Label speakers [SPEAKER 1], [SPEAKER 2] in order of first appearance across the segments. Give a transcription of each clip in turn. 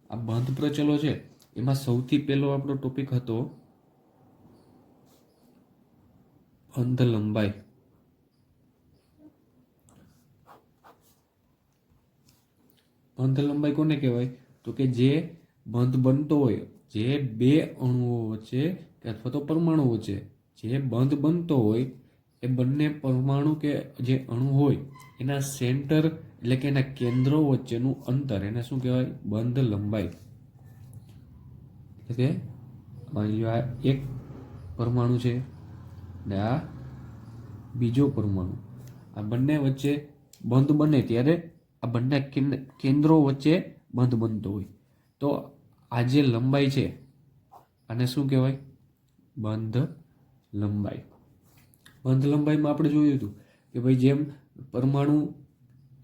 [SPEAKER 1] આ બંધ પ્રચલો છે એમાં સૌથી પહેલો આપણો ટોપિક હતો બંધ લંબાઈ. બંધ લંબાઈ કોને કહેવાય? તો કે જે બંધ બનતો હોય, જે બે અણુઓ વચ્ચે કે અથવા તો પરમાણુ વચ્ચે જે બંધ બનતો હોય એ બંને પરમાણુ કે જે અણુ હોય એના સેન્ટર એટલે કે એના કેન્દ્રો વચ્ચેનું અંતર એને શું કહેવાય? બંધ લંબાઈ. એટલે કે માની લો આ એક પરમાણુ છે ને આ બીજો પરમાણુ, આ બંને વચ્ચે બંધ બને ત્યારે આ બંને કેન્દ્રો વચ્ચે બંધ બનતો હોય તો આ જે લંબાઈ છે આને શું કહેવાય? બંધ લંબાઈ. બંધ લંબાઈમાં આપણે જોયું હતું કે ભાઈ જેમ પરમાણુ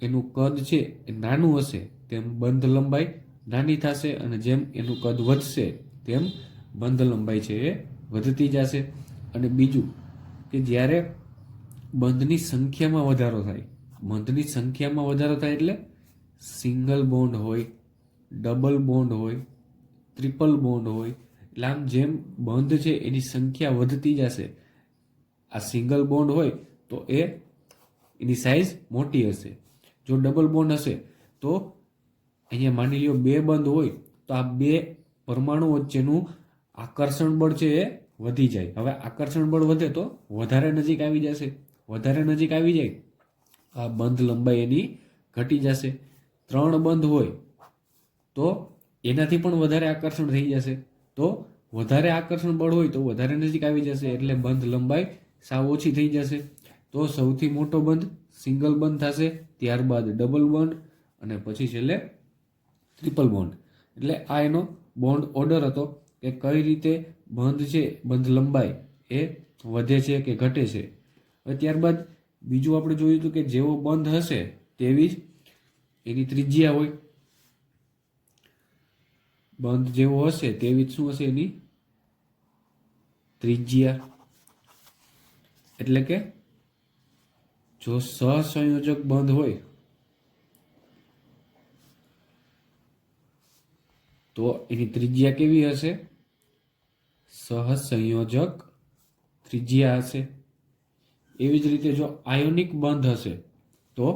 [SPEAKER 1] એનું કદ છે એ નાનું હશે તેમ બંધ લંબાઈ નાની થશે, અને જેમ એનું કદ વધશે તેમ બંધ લંબાઈ છે એ વધતી જશે. અને બીજું કે જ્યારે બંધની સંખ્યામાં વધારો થાય, બંધની સંખ્યામાં વધારો થાય એટલે સિંગલ બોન્ડ હોય, ડબલ બોન્ડ હોય, ટ્રિપલ બોન્ડ હોય, એટલે આમ જેમ બંધ છે એની સંખ્યા વધતી જશે. આ સિંગલ બોન્ડ હોય તો એની સાઇઝ મોટી હશે. જો ડબલ બોન્ડ હશે તો અહીંયા માની લ્યો બે બંધ હોય તો આ બે પરમાણુ વચ્ચેનું આકર્ષણ બળ છે એ વધી જાય. હવે આકર્ષણ બળ વધે તો વધારે નજીક આવી જશે, વધારે નજીક આવી જાય આ બંધ લંબાઈ એની ઘટી જશે. ત્રણ બંધ હોય તો એનાથી પણ વધારે આકર્ષણ થઈ જશે, તો વધારે આકર્ષણ બળ હોય તો વધારે નજીક આવી જશે, એટલે બંધ લંબાઈ સાવ ઓછી થઈ જશે. તો સૌથી મોટો બંધ સિંગલ બંધ થશે, ત્યારબાદ ડબલ બોન્ડ અને પછી છેલ્લે ટ્રિપલ બોન્ડ. એટલે આ એનો બોન્ડ ઓર્ડર હતો કે કઈ રીતે બંધ છે, બંધ લંબાઈ એ વધે છે કે ઘટે છે. હવે ત્યારબાદ બીજું આપણે જોયું હતું કે જેવો બંધ હશે તેવી જ એની ત્રિજ્યા હોય. બંધ જેવો હશે તેવી જ શું હશે? એની ત્રિજ્યા. એટલે કે જો સહસંયોજક બંધ હોય તો એની ત્રિજ્યા કેવી હશે? સહસંયોજક ત્રિજ્યા હશે. એવી જ રીતે જો આયોનિક બંધ હશે તો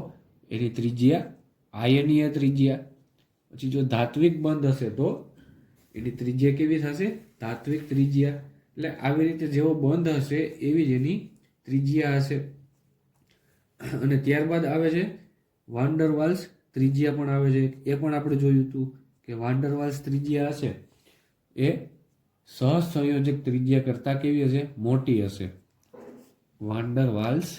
[SPEAKER 1] એની ત્રિજ્યા આયનીય ત્રિજ્યા. પછી જો ધાત્વિક બંધ હશે તો એની ત્રિજ્યા કેવી થશે? ધાત્વિક ત્રિજ્યા. એટલે આવી રીતે જેવો બંધ હશે એવી જ એની ત્રિજ્યા હશે. અને ત્યારબાદ આવે છે વાન ડર વાલ્સ ત્રિજ્યા પણ આવે છે. એ પણ આપણે જોયું હતું કે વાન ડર વાલ્સ ત્રિજ્યા હશે એ સહસંયોજક ત્રિજ્યા કરતાં કેવી હશે? મોટી હશે. વાન ડર વાલ્સ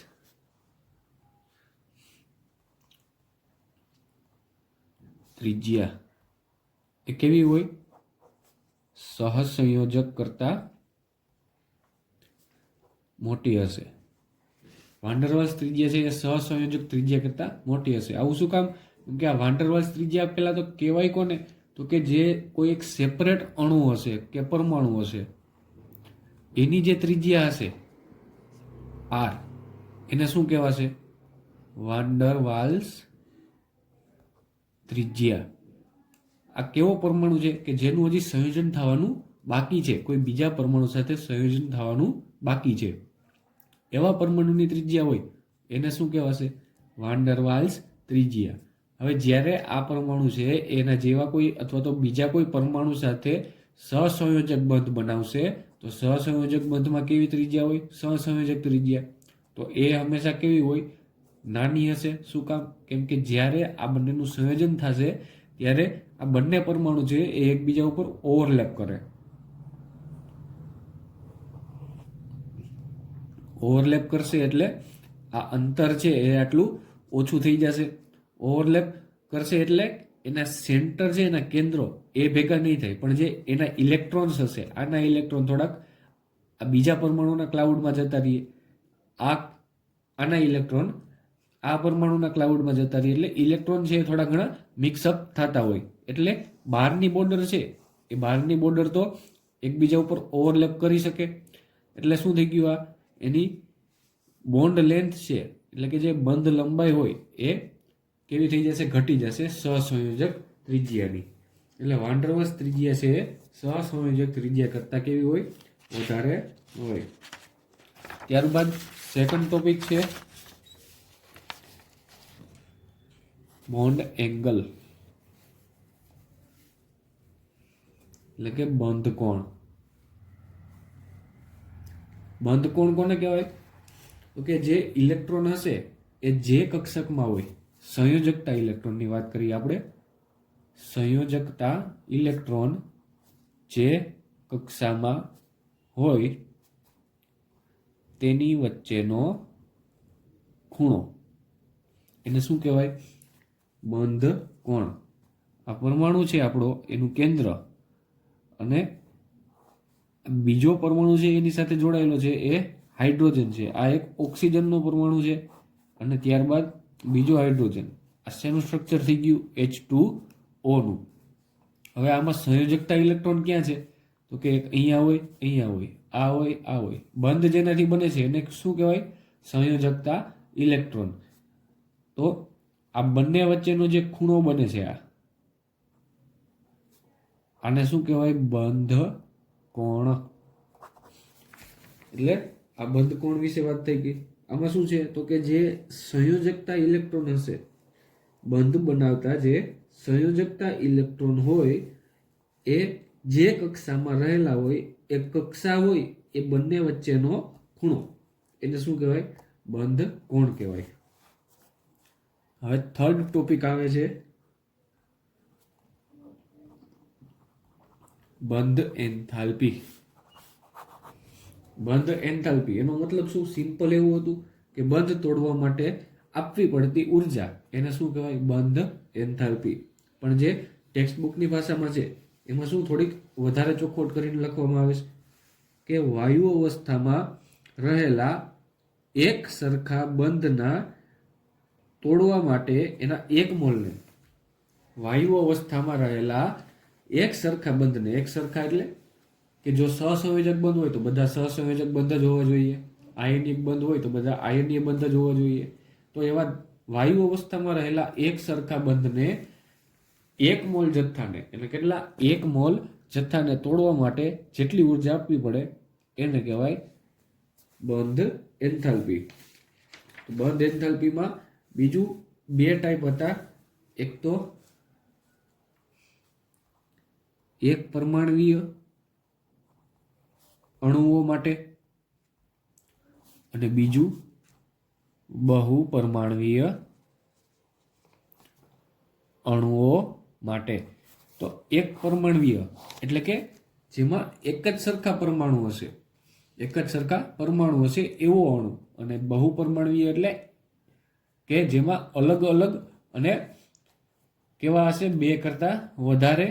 [SPEAKER 1] ત્રિજ્યા એ કેવી હોય? સહસંયોજક કરતાં મોટી હશે. વાન ડર વાલ્સ ત્રિજ્યા છે એ સહસંયોજક ત્રિજ્યા કરતાં મોટી હશે. આવું શું કામ? કે આ વાન ડર વાલ્સ ત્રિજ્યા પહેલા તો કહેવાય કોને? તો કે જે કોઈ એક સેપરેટ અણુ હશે કે પરમાણુ હશે એની જે ત્રિજ્યા હશે આર, એને શું કહેવાશે? વાન ડર વાલ્સ ત્રિજ્યા. આ કેવો પરમાણુ છે કે જેનું હજી સંયોજન થવાનું બાકી છે, કોઈ બીજા પરમાણુ સાથે સંયોજન થવાનું બાકી છે, એવા પરમાણુની ત્રિજ્યા હોય એને શું કહેવાશે? વાન ડર વાલ્સ ત્રિજ્યા. હવે જ્યારે આ પરમાણુ છે એના જેવા કોઈ અથવા તો બીજા કોઈ પરમાણુ સાથે સહસંયોજક બંધ બનાવશે તો સહસંયોજક બંધમાં કેવી ત્રિજ્યા હોય? સહસંયોજક ત્રિજ્યા. તો એ હંમેશા કેવી હોય? નાની હશે. શું કામ? કેમ કે જ્યારે આ બંનેનું સંયોજન થશે ત્યારે આ બંને પરમાણુ છે એ એકબીજા ઉપર ઓવરલેપ કરે. ઓવરલેપ કરશે એટલે આ અંતર છે એ આટલું ઓછું થઈ જશે. ઓવરલેપ કરશે એટલે એના સેન્ટર છે, એના કેન્દ્રો એ ભેગા નહીં થાય, પણ જે એના ઇલેક્ટ્રોન્સ હશે, આના ઇલેક્ટ્રોન થોડાક આ બીજા પરમાણુના ક્લાઉડમાં જતા રહીએ, આના ઇલેક્ટ્રોન આ પરમાણુના ક્લાઉડમાં જતા રહીએ, એટલે ઇલેક્ટ્રોન છે એ થોડા ઘણા મિક્સઅપ થતા હોય. એટલે બહારની બોર્ડર છે એ બહારની બોર્ડર તો એકબીજા ઉપર ઓવરલેપ કરી શકે. એટલે શું થઈ ગયું? આ એની બોન્ડ લેન્થ છે એટલે કે જે બંધ લંબાઈ હોય એ કેવી થઈ જશે? ઘટી જશે સહસંયોજક ત્રિજ્યાની. એટલે વાન ડેર વાલ્સ ત્રિજ્યા છે સહસંયોજક ત્રિજ્યા કરતાં કેવી હોય? વધારે હોય. ત્યારબાદ સેકન્ડ ટોપિક છે બોન્ડ એંગલ, એટલે કે બંધ કોણ. બંધ કોણ કોને કહેવાય? તો કે જે ઇલેક્ટ્રોન હશે એ જે કક્ષકમાં હોય, સંયોજકતા ઇલેક્ટ્રોનની વાત કરીએ આપણે, સંયોજકતા ઇલેક્ટ્રોન જે કક્ષામાં હોય તેની વચ્ચેનો ખૂણો એને શું કહેવાય? બંધ કોણ. આ પરમાણુ છે આપણો, એનું કેન્દ્ર, અને બીજો પરમાણુ છે એની સાથે જોડાયેલો છે એ હાઇડ્રોજન છે. આ એક ઓક્સિજનનો પરમાણુ છે અને ત્યારબાદ બીજો હાઇડ્રોજન. આ શેનું સ્ટ્રક્ચર થઈ ગયું? H2O નું. હવે આમાં સંયોજકતા ઇલેક્ટ્રોન ક્યાં છે? તો કે એક અહીંયા હોય, અહીંયા હોય, આ હોય, આ હોય. બંધ જેનાથી બને છે એને શું કહેવાય? સંયોજકતા ઇલેક્ટ્રોન. તો આ બંને વચ્ચેનો જે ખૂણો બને છે આને શું કહેવાય? બંધ કોણ. એટલે આ બંધ કોણ વિશે વાત થઈ ગઈ. આમાં શું છે? તો કે જે સંયોજકતા ઇલેક્ટ્રોન હશે, બંધ બનાવતા જે સંયોજકતા ઇલેક્ટ્રોન હોય એ જે કક્ષામાં રહેલા હોય, એ કક્ષા હોય એ બંને વચ્ચેનો ખૂણો એને શું કહેવાય? બંધ કોણ કહેવાય. હવે થર્ડ ટોપિક આવે છે બંધ એન્થાલ્પી. બંધ એન્થાલ્પી એનો મતલબ શું? સિમ્પલ એવું હતું કે બંધ તોડવા માટે આપવી પડતી ઉર્જા એને શું કહેવાય? બંધ એન્થાલ્પી. પણ જે ટેક્સ્ટ બુકની ભાષામાં છે એમાં શું થોડીક વધારે ચોખવટ કરીને લખવામાં આવે છે કે વાયુ અવસ્થામાં રહેલા એક સરખા બંધના તોડવા માટે એના એક મોલને, વાયુ અવસ્થામાં રહેલા એક સરખા બંધને, એક સરખા એટલે કે જો સહસંયોજક બંધ હોય તો બધા સહસંયોજક બંધ જ હોવા જોઈએ, આયનિક બંધ હોય તો બધા આયનીય બંધ જ હોવા જોઈએ. તો એવા વાયુ અવસ્થામાં રહેલા એક સરખા બંધને એક મોલ જથ્થાને, એટલે કેટલા? એક મોલ જથ્થાને તોડવા માટે જેટલી ઉર્જા આપવી પડે એને કહેવાય બંધ એન્થાલ્પી. બંધ એન્થાલ્પીમાં બીજું બે ટાઈપ હતા. એક તો એક પરમાણુવીય અણુઓ માટે અને બીજું બહુ પરમાણુવીય અણુઓ માટે. તો એક પરમાણુવીય એટલે કે જેમાં એક જ સરખા પરમાણુ હશે, એક જ સરખા પરમાણુ હશે એવો અણુ. અને બહુ પરમાણુવીય એટલે કે જેમાં અલગ અલગ અને કેવા હશે? બે કરતા વધારે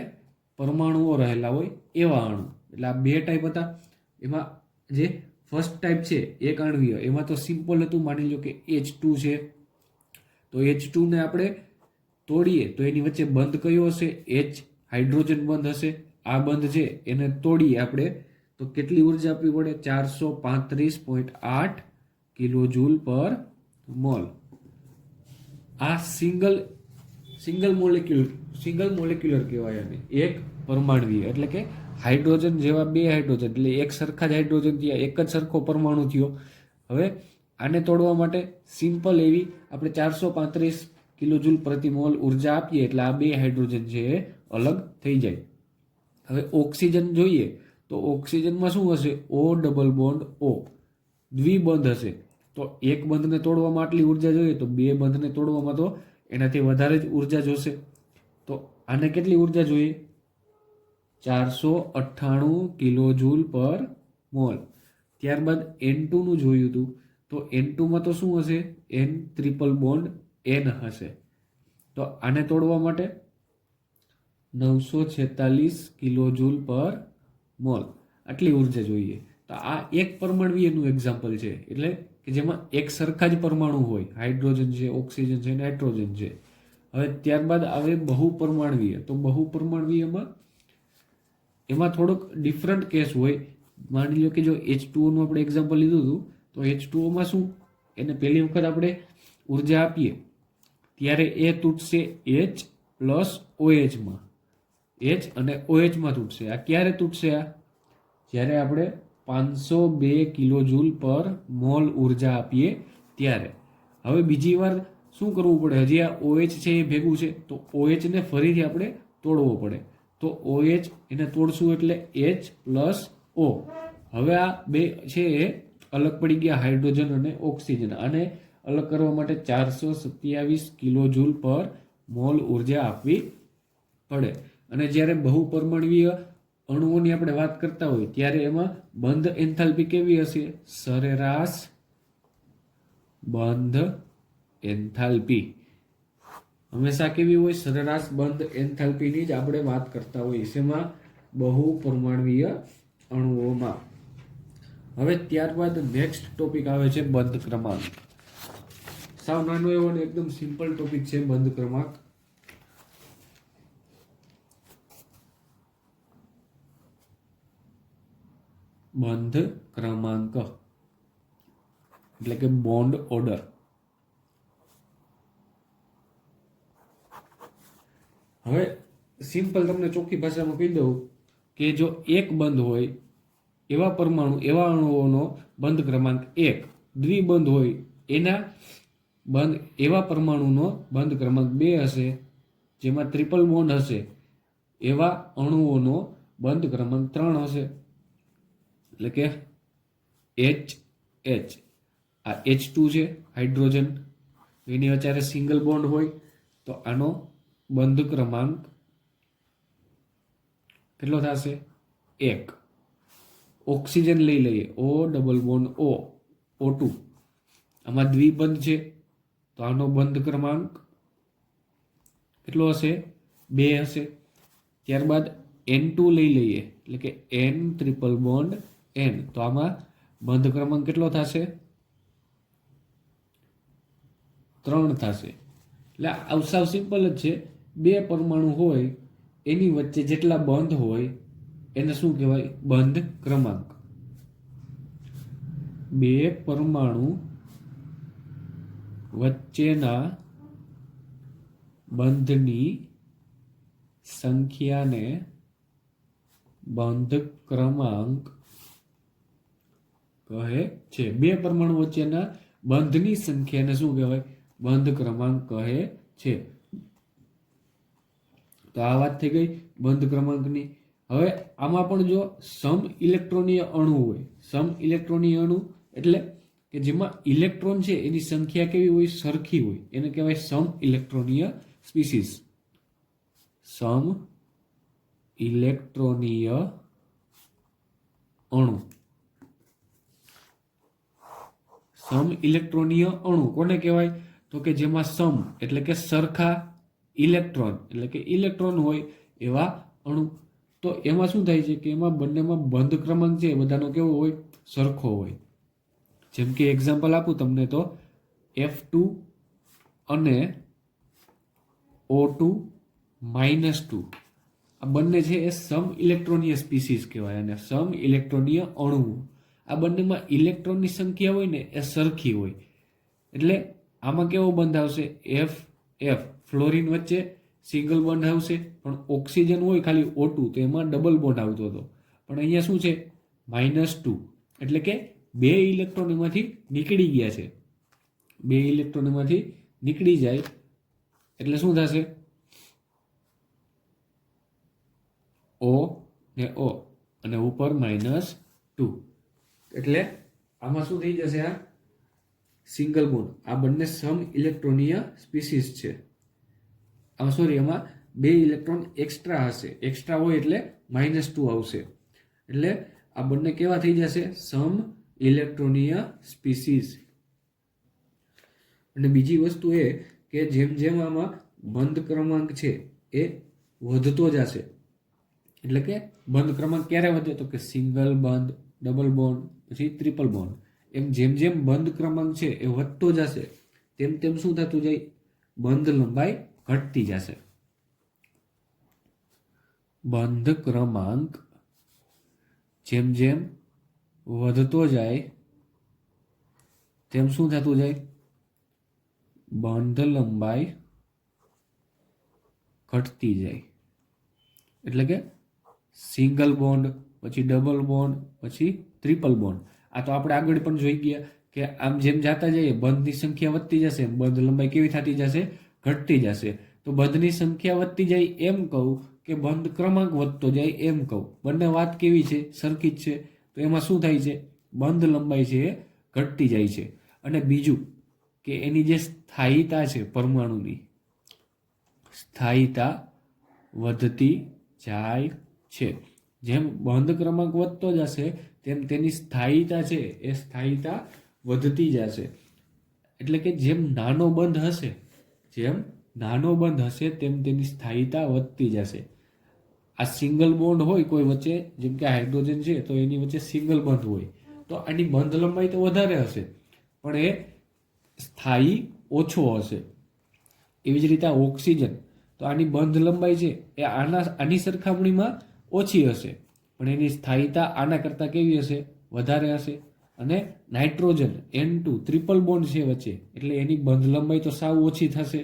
[SPEAKER 1] પરમાણુઓ રહેલા હોય એવા અણુ. એટલે આ બે ટાઈપ હતા. એમાં જે ફર્સ્ટ ટાઈપ છે એક આણ્વીય, એમાં તો સિમ્પલ હતું. માની લો કે H2 છે, તો H2 ને આપણે તોડીએ તો એની વચ્ચે બંધ કયો હશે? H હાઇડ્રોજન બંધ હશે. આ બંધ છે એને તોડીએ આપણે તો કેટલી ઉર્જા આપવી પડે? 435.8 કિલો જૂલ પર મોલ. આ સિંગલ મોલેક્યુલર કહેવાય આને, એક પરમાણુવીય. એટલે કે હાઇડ્રોજન જેવા બે હાઇડ્રોજન, એટલે એક સરખા જ હાઇડ્રોજન થયા, એક જ સરખો પરમાણુ થયો. હવે આને તોડવા માટે સિમ્પલ એવી આપણે 435 કિલો જૂલ પ્રતિ મોલ ઉર્જા આપીએ એટલે આ બે હાઇડ્રોજન છે એ અલગ થઈ જાય. હવે ઓક્સિજન જોઈએ તો ઓક્સિજનમાં શું હશે? O ડબલ બોન્ડ O, દ્વિબંધ હશે. તો એક બંધને તોડવામાં આટલી ઉર્જા જોઈએ તો બે બંધને તોડવામાં તો એનાથી વધારે જ ઉર્જા જોશે. તો આને કેટલી ઉર્જા જોઈએ? 498 કિલો જૂલ પર મોલ. ત્યારબાદ N2 નું જોયું હતું તો N2 માં તો શું હશે? N ટ્રિપલ બોન્ડ N હશે. તો આને તોડવા માટે 946 કિલો જૂલ પર મોલ આટલી ઉર્જા જોઈએ. તો આ એક પરમાણુનું એક્ઝામ્પલ છે, એટલે કે જેમાં એક સરખા જ પરમાણુ હોય, હાઇડ્રોજન છે, ઓક્સિજન છે, નાઇટ્રોજન છે. હવે ત્યારબાદ આવે બહુ પરમાણુવીય. તો બહુ પરમાણુવીયમાં એમાં થોડોક ડિફરન્ટ કેસ હોય. માની લો કે જો H2O નું આપણે એક્ઝામ્પલ લીધું હતું તો H2O માં શું? એને પહેલી વખત આપણે ઉર્જા આપીએ ત્યારે એ તૂટશે H પ્લસ OH માં. એચ અને OH માં તૂટશે. આ ક્યારે તૂટશે? આ જ્યારે આપણે 502 કિલો જૂલ પર મોલ ઉર્જા આપીએ ત્યારે. હવે બીજી વાર શું કરવું પડે? હજી આ OH છે એ ભેગું છે, તો OH ને ફરીથી આપણે તોડવો પડે. તો OH એને તોડશું એટલે H પ્લસ O. હવે આ બે છે એ અલગ પડી ગયા, હાઇડ્રોજન અને ઓક્સિજન. આને અલગ કરવા માટે 427 કિલો જૂલ પર મોલ ઉર્જા આપવી પડે. અને જ્યારે બહુપરમાણુય અણુઓની આપણે વાત કરતા હોય ત્યારે એમાં બંધ એન્થાલ્પી કેવી હશે? સરેરાશ બંધ એન્થાલ્પી હંમેશા કેવી હોય? સરેરાશ બંધ એન્થાલ્પીની જ આપણે વાત કરતા હોઈએ શેમાં? બહુપરમાણુય અણુઓમાં. હવે ત્યારબાદ નેક્સ્ટ ટોપિક આવે છે બંધ ક્રમાંક. સાવ નાનો એવો ને એકદમ સિમ્પલ ટોપિક છે બંધ ક્રમાંક. બંધ ક્રમાંક એટલે કે બોન્ડ ઓર્ડર. હવે સિમ્પલ તમને ચોખ્ખી ભાષામાં કહી દઉં કે જો એક બંધ હોય એવા પરમાણુ, એવા અણુઓનો બંધ ક્રમાંક 1, દ્વિબંધ હોય એના બંધ એવા પરમાણુનો બંધ ક્રમાંક 2 હશે. જેમાં ટ્રિપલ બોન્ડ હશે એવા અણુઓનો બંધ ક્રમાંક 3 હશે. એટલે કે H આ H2 છે હાઇડ્રોજન, એની વચ્ચે સિંગલ બોન્ડ હોય તો આનો બંધ ક્રમાંક કેટલો થશે? 1. ઓક્સિજન લઈ લઈએ, O double bond O O2, આમાં દ્વિબંધ છે તો આનો બંધ ક્રમાંક કેટલો હશે? 2 હશે. ત્યારબાદ N2 લઈ લઈએ એટલે કે N ટ્રિપલ બોન્ડ N, તો આમાં બંધ ક્રમાંક કેટલો થશે? 3 થશે. એટલે સાવ સિમ્પલ જ છે. 2 પરમાણુ હોય એની વચ્ચે જેટલા બંધ હોય એને શું કહેવાય? બંધ ક્રમાંક. 2 પરમાણુ વચ્ચેના બંધની સંખ્યાને બંધ ક્રમાંક કહે છે. 2 પરમાણુ વચ્ચેના બંધની સંખ્યાને શું કહેવાય? બંધ ક્રમાંક કહે છે. તો આ વાત થઈ ગઈ બંધ ક્રમાંકની. હવે આમાં પણ જો સમ ઇલેક્ટ્રોનીય અણુ હોય, સમ ઇલેક્ટ્રોનીય અણુ એટલે કે જેમાં ઇલેક્ટ્રોન છે એની સંખ્યા કેવી હોય? સરખી હોય, એને કહેવાય સમ ઇલેક્ટ્રોનીય સ્પીસીસ. સમ ઇલેક્ટ્રોનીય અણુ. સમ ઇલેક્ટ્રોનીય અણુ કોને કહેવાય? તો કે જેમાં સમ એટલે કે સરખા, ઇલેક્ટ્રોન એટલે કે ઇલેક્ટ્રોન હોય એવા અણુ. તો એમાં શું થાય છે કે એમાં બંનેમાં બંધ ક્રમાંક છે બધાનો કેવો હોય? સરખો હોય. જેમ કે એક્ઝામ્પલ આપું તમને તો F2 અને O2 -2 આ બંને છે એ સમ ઇલેક્ટ્રોનીય સ્પીસીસ કહેવાય અને સમ ઇલેક્ટ્રોનીય અણુઓ. આ બંનેમાં ઇલેક્ટ્રોનની સંખ્યા હોય ને એ સરખી હોય. એટલે આમાં કેવો બંધ આવશે? F ફ્લોરિન વચ્ચે સિંગલ બોન્ડ આવશે, પણ ઓક્સિજન હોય ખાલી O2 તો એમાં ડબલ બોન્ડ આવતો હતો. પણ અહીંયા શું છે? -2 એટલે કે 2 ઇલેક્ટ્રોન એમાંથી નીકળી ગયા છે. 2 ઇલેક્ટ્રોન એમાંથી નીકળી જાય એટલે શું થશે? O ને O અને ઉપર -2 એટલે આમાં શું થઈ જશે? આ સિંગલ બોન્ડ. આ બંને સમ ઇલેક્ટ્રોનીય સ્પીસીસ છે. એમાં 2 ઇલેક્ટ્રોન એક્સ્ટ્રા હશે. એક્સ્ટ્રા હોય એટલે -2 આવશે. એટલે આ બંને કેવા થઈ જશે? સમ ઇલેક્ટ્રોનીય સ્પીસીસ. અને બીજી વસ્તુ એ કે જેમ જેમ આમાં બંધ ક્રમાંક છે એ વધતો જશે. એટલે કે બંધ ક્રમાંક ક્યારે વધે? તો કે સિંગલ બંધ, ડબલ બોન્ડ, પછી ટ્રિપલ બોન્ડ. એમ જેમ જેમ બંધ ક્રમાંક છે એ વધતો જશે તેમ તેમ શું થતું જાય? બંધ લંબાઈ ઘટતી જશે. બંધ ક્રમાંક જેમ જેમ વધતો જાય તેમ શું થતું જાય? બંધ લંબાઈ ઘટતી જાય. એટલે કે સિંગલ બોન્ડ, પછી ડબલ બોન્ડ, પછી ટ્રિપલ બોન્ડ. આ તો આપણે આગળ પણ જોઈ ગયા કે આમ જેમ જાતા જઈએ બંધની સંખ્યા વધતી જશે, બંધ લંબાઈ કેવી થતી જશે? ઘટતી જશે. તો બંધની સંખ્યા વધતી જાય એમ કહું કે બંધ ક્રમાંક વધતો જાય એમ કહું. બંને વાત કેવી છે? સરખી જ છે. તો એમાં શું થાય છે? બંધ લંબાઈ છે એ ઘટતી જાય છે. અને બીજું કે એની જે સ્થાયીતા છે પરમાણુની, સ્થાયીતા વધતી જાય છે. જેમ બંધ ક્રમાંક વધતો જશે તેમ તેની સ્થાયીતા છે એ સ્થાયીતા વધતી જશે. એટલે કે જેમ નાનો બંધ હશે, જેમ નાનો બંધ હશે તેમ તેની સ્થાયીતા વધતી જશે. આ સિંગલ બોન્ડ હોય કોઈ વચ્ચે, જેમ કે હાઇડ્રોજન છે તો એની વચ્ચે સિંગલ બંધ હોય તો આની બંધ લંબાઈ તો વધારે હશે પણ એ સ્થાયી ઓછો હશે. એવી જ રીતે ઓક્સિજન, તો આની બંધ લંબાઈ છે એ આની સરખામણીમાં ઓછી હશે પણ એની સ્થાયીતા આના કરતાં કેવી હશે? વધારે હશે. અને નાઇટ્રોજન N2 ટ્રિપલ બોન્ડ છે વચ્ચે, એટલે એની બંધ લંબાઈ તો સાવ ઓછી થશે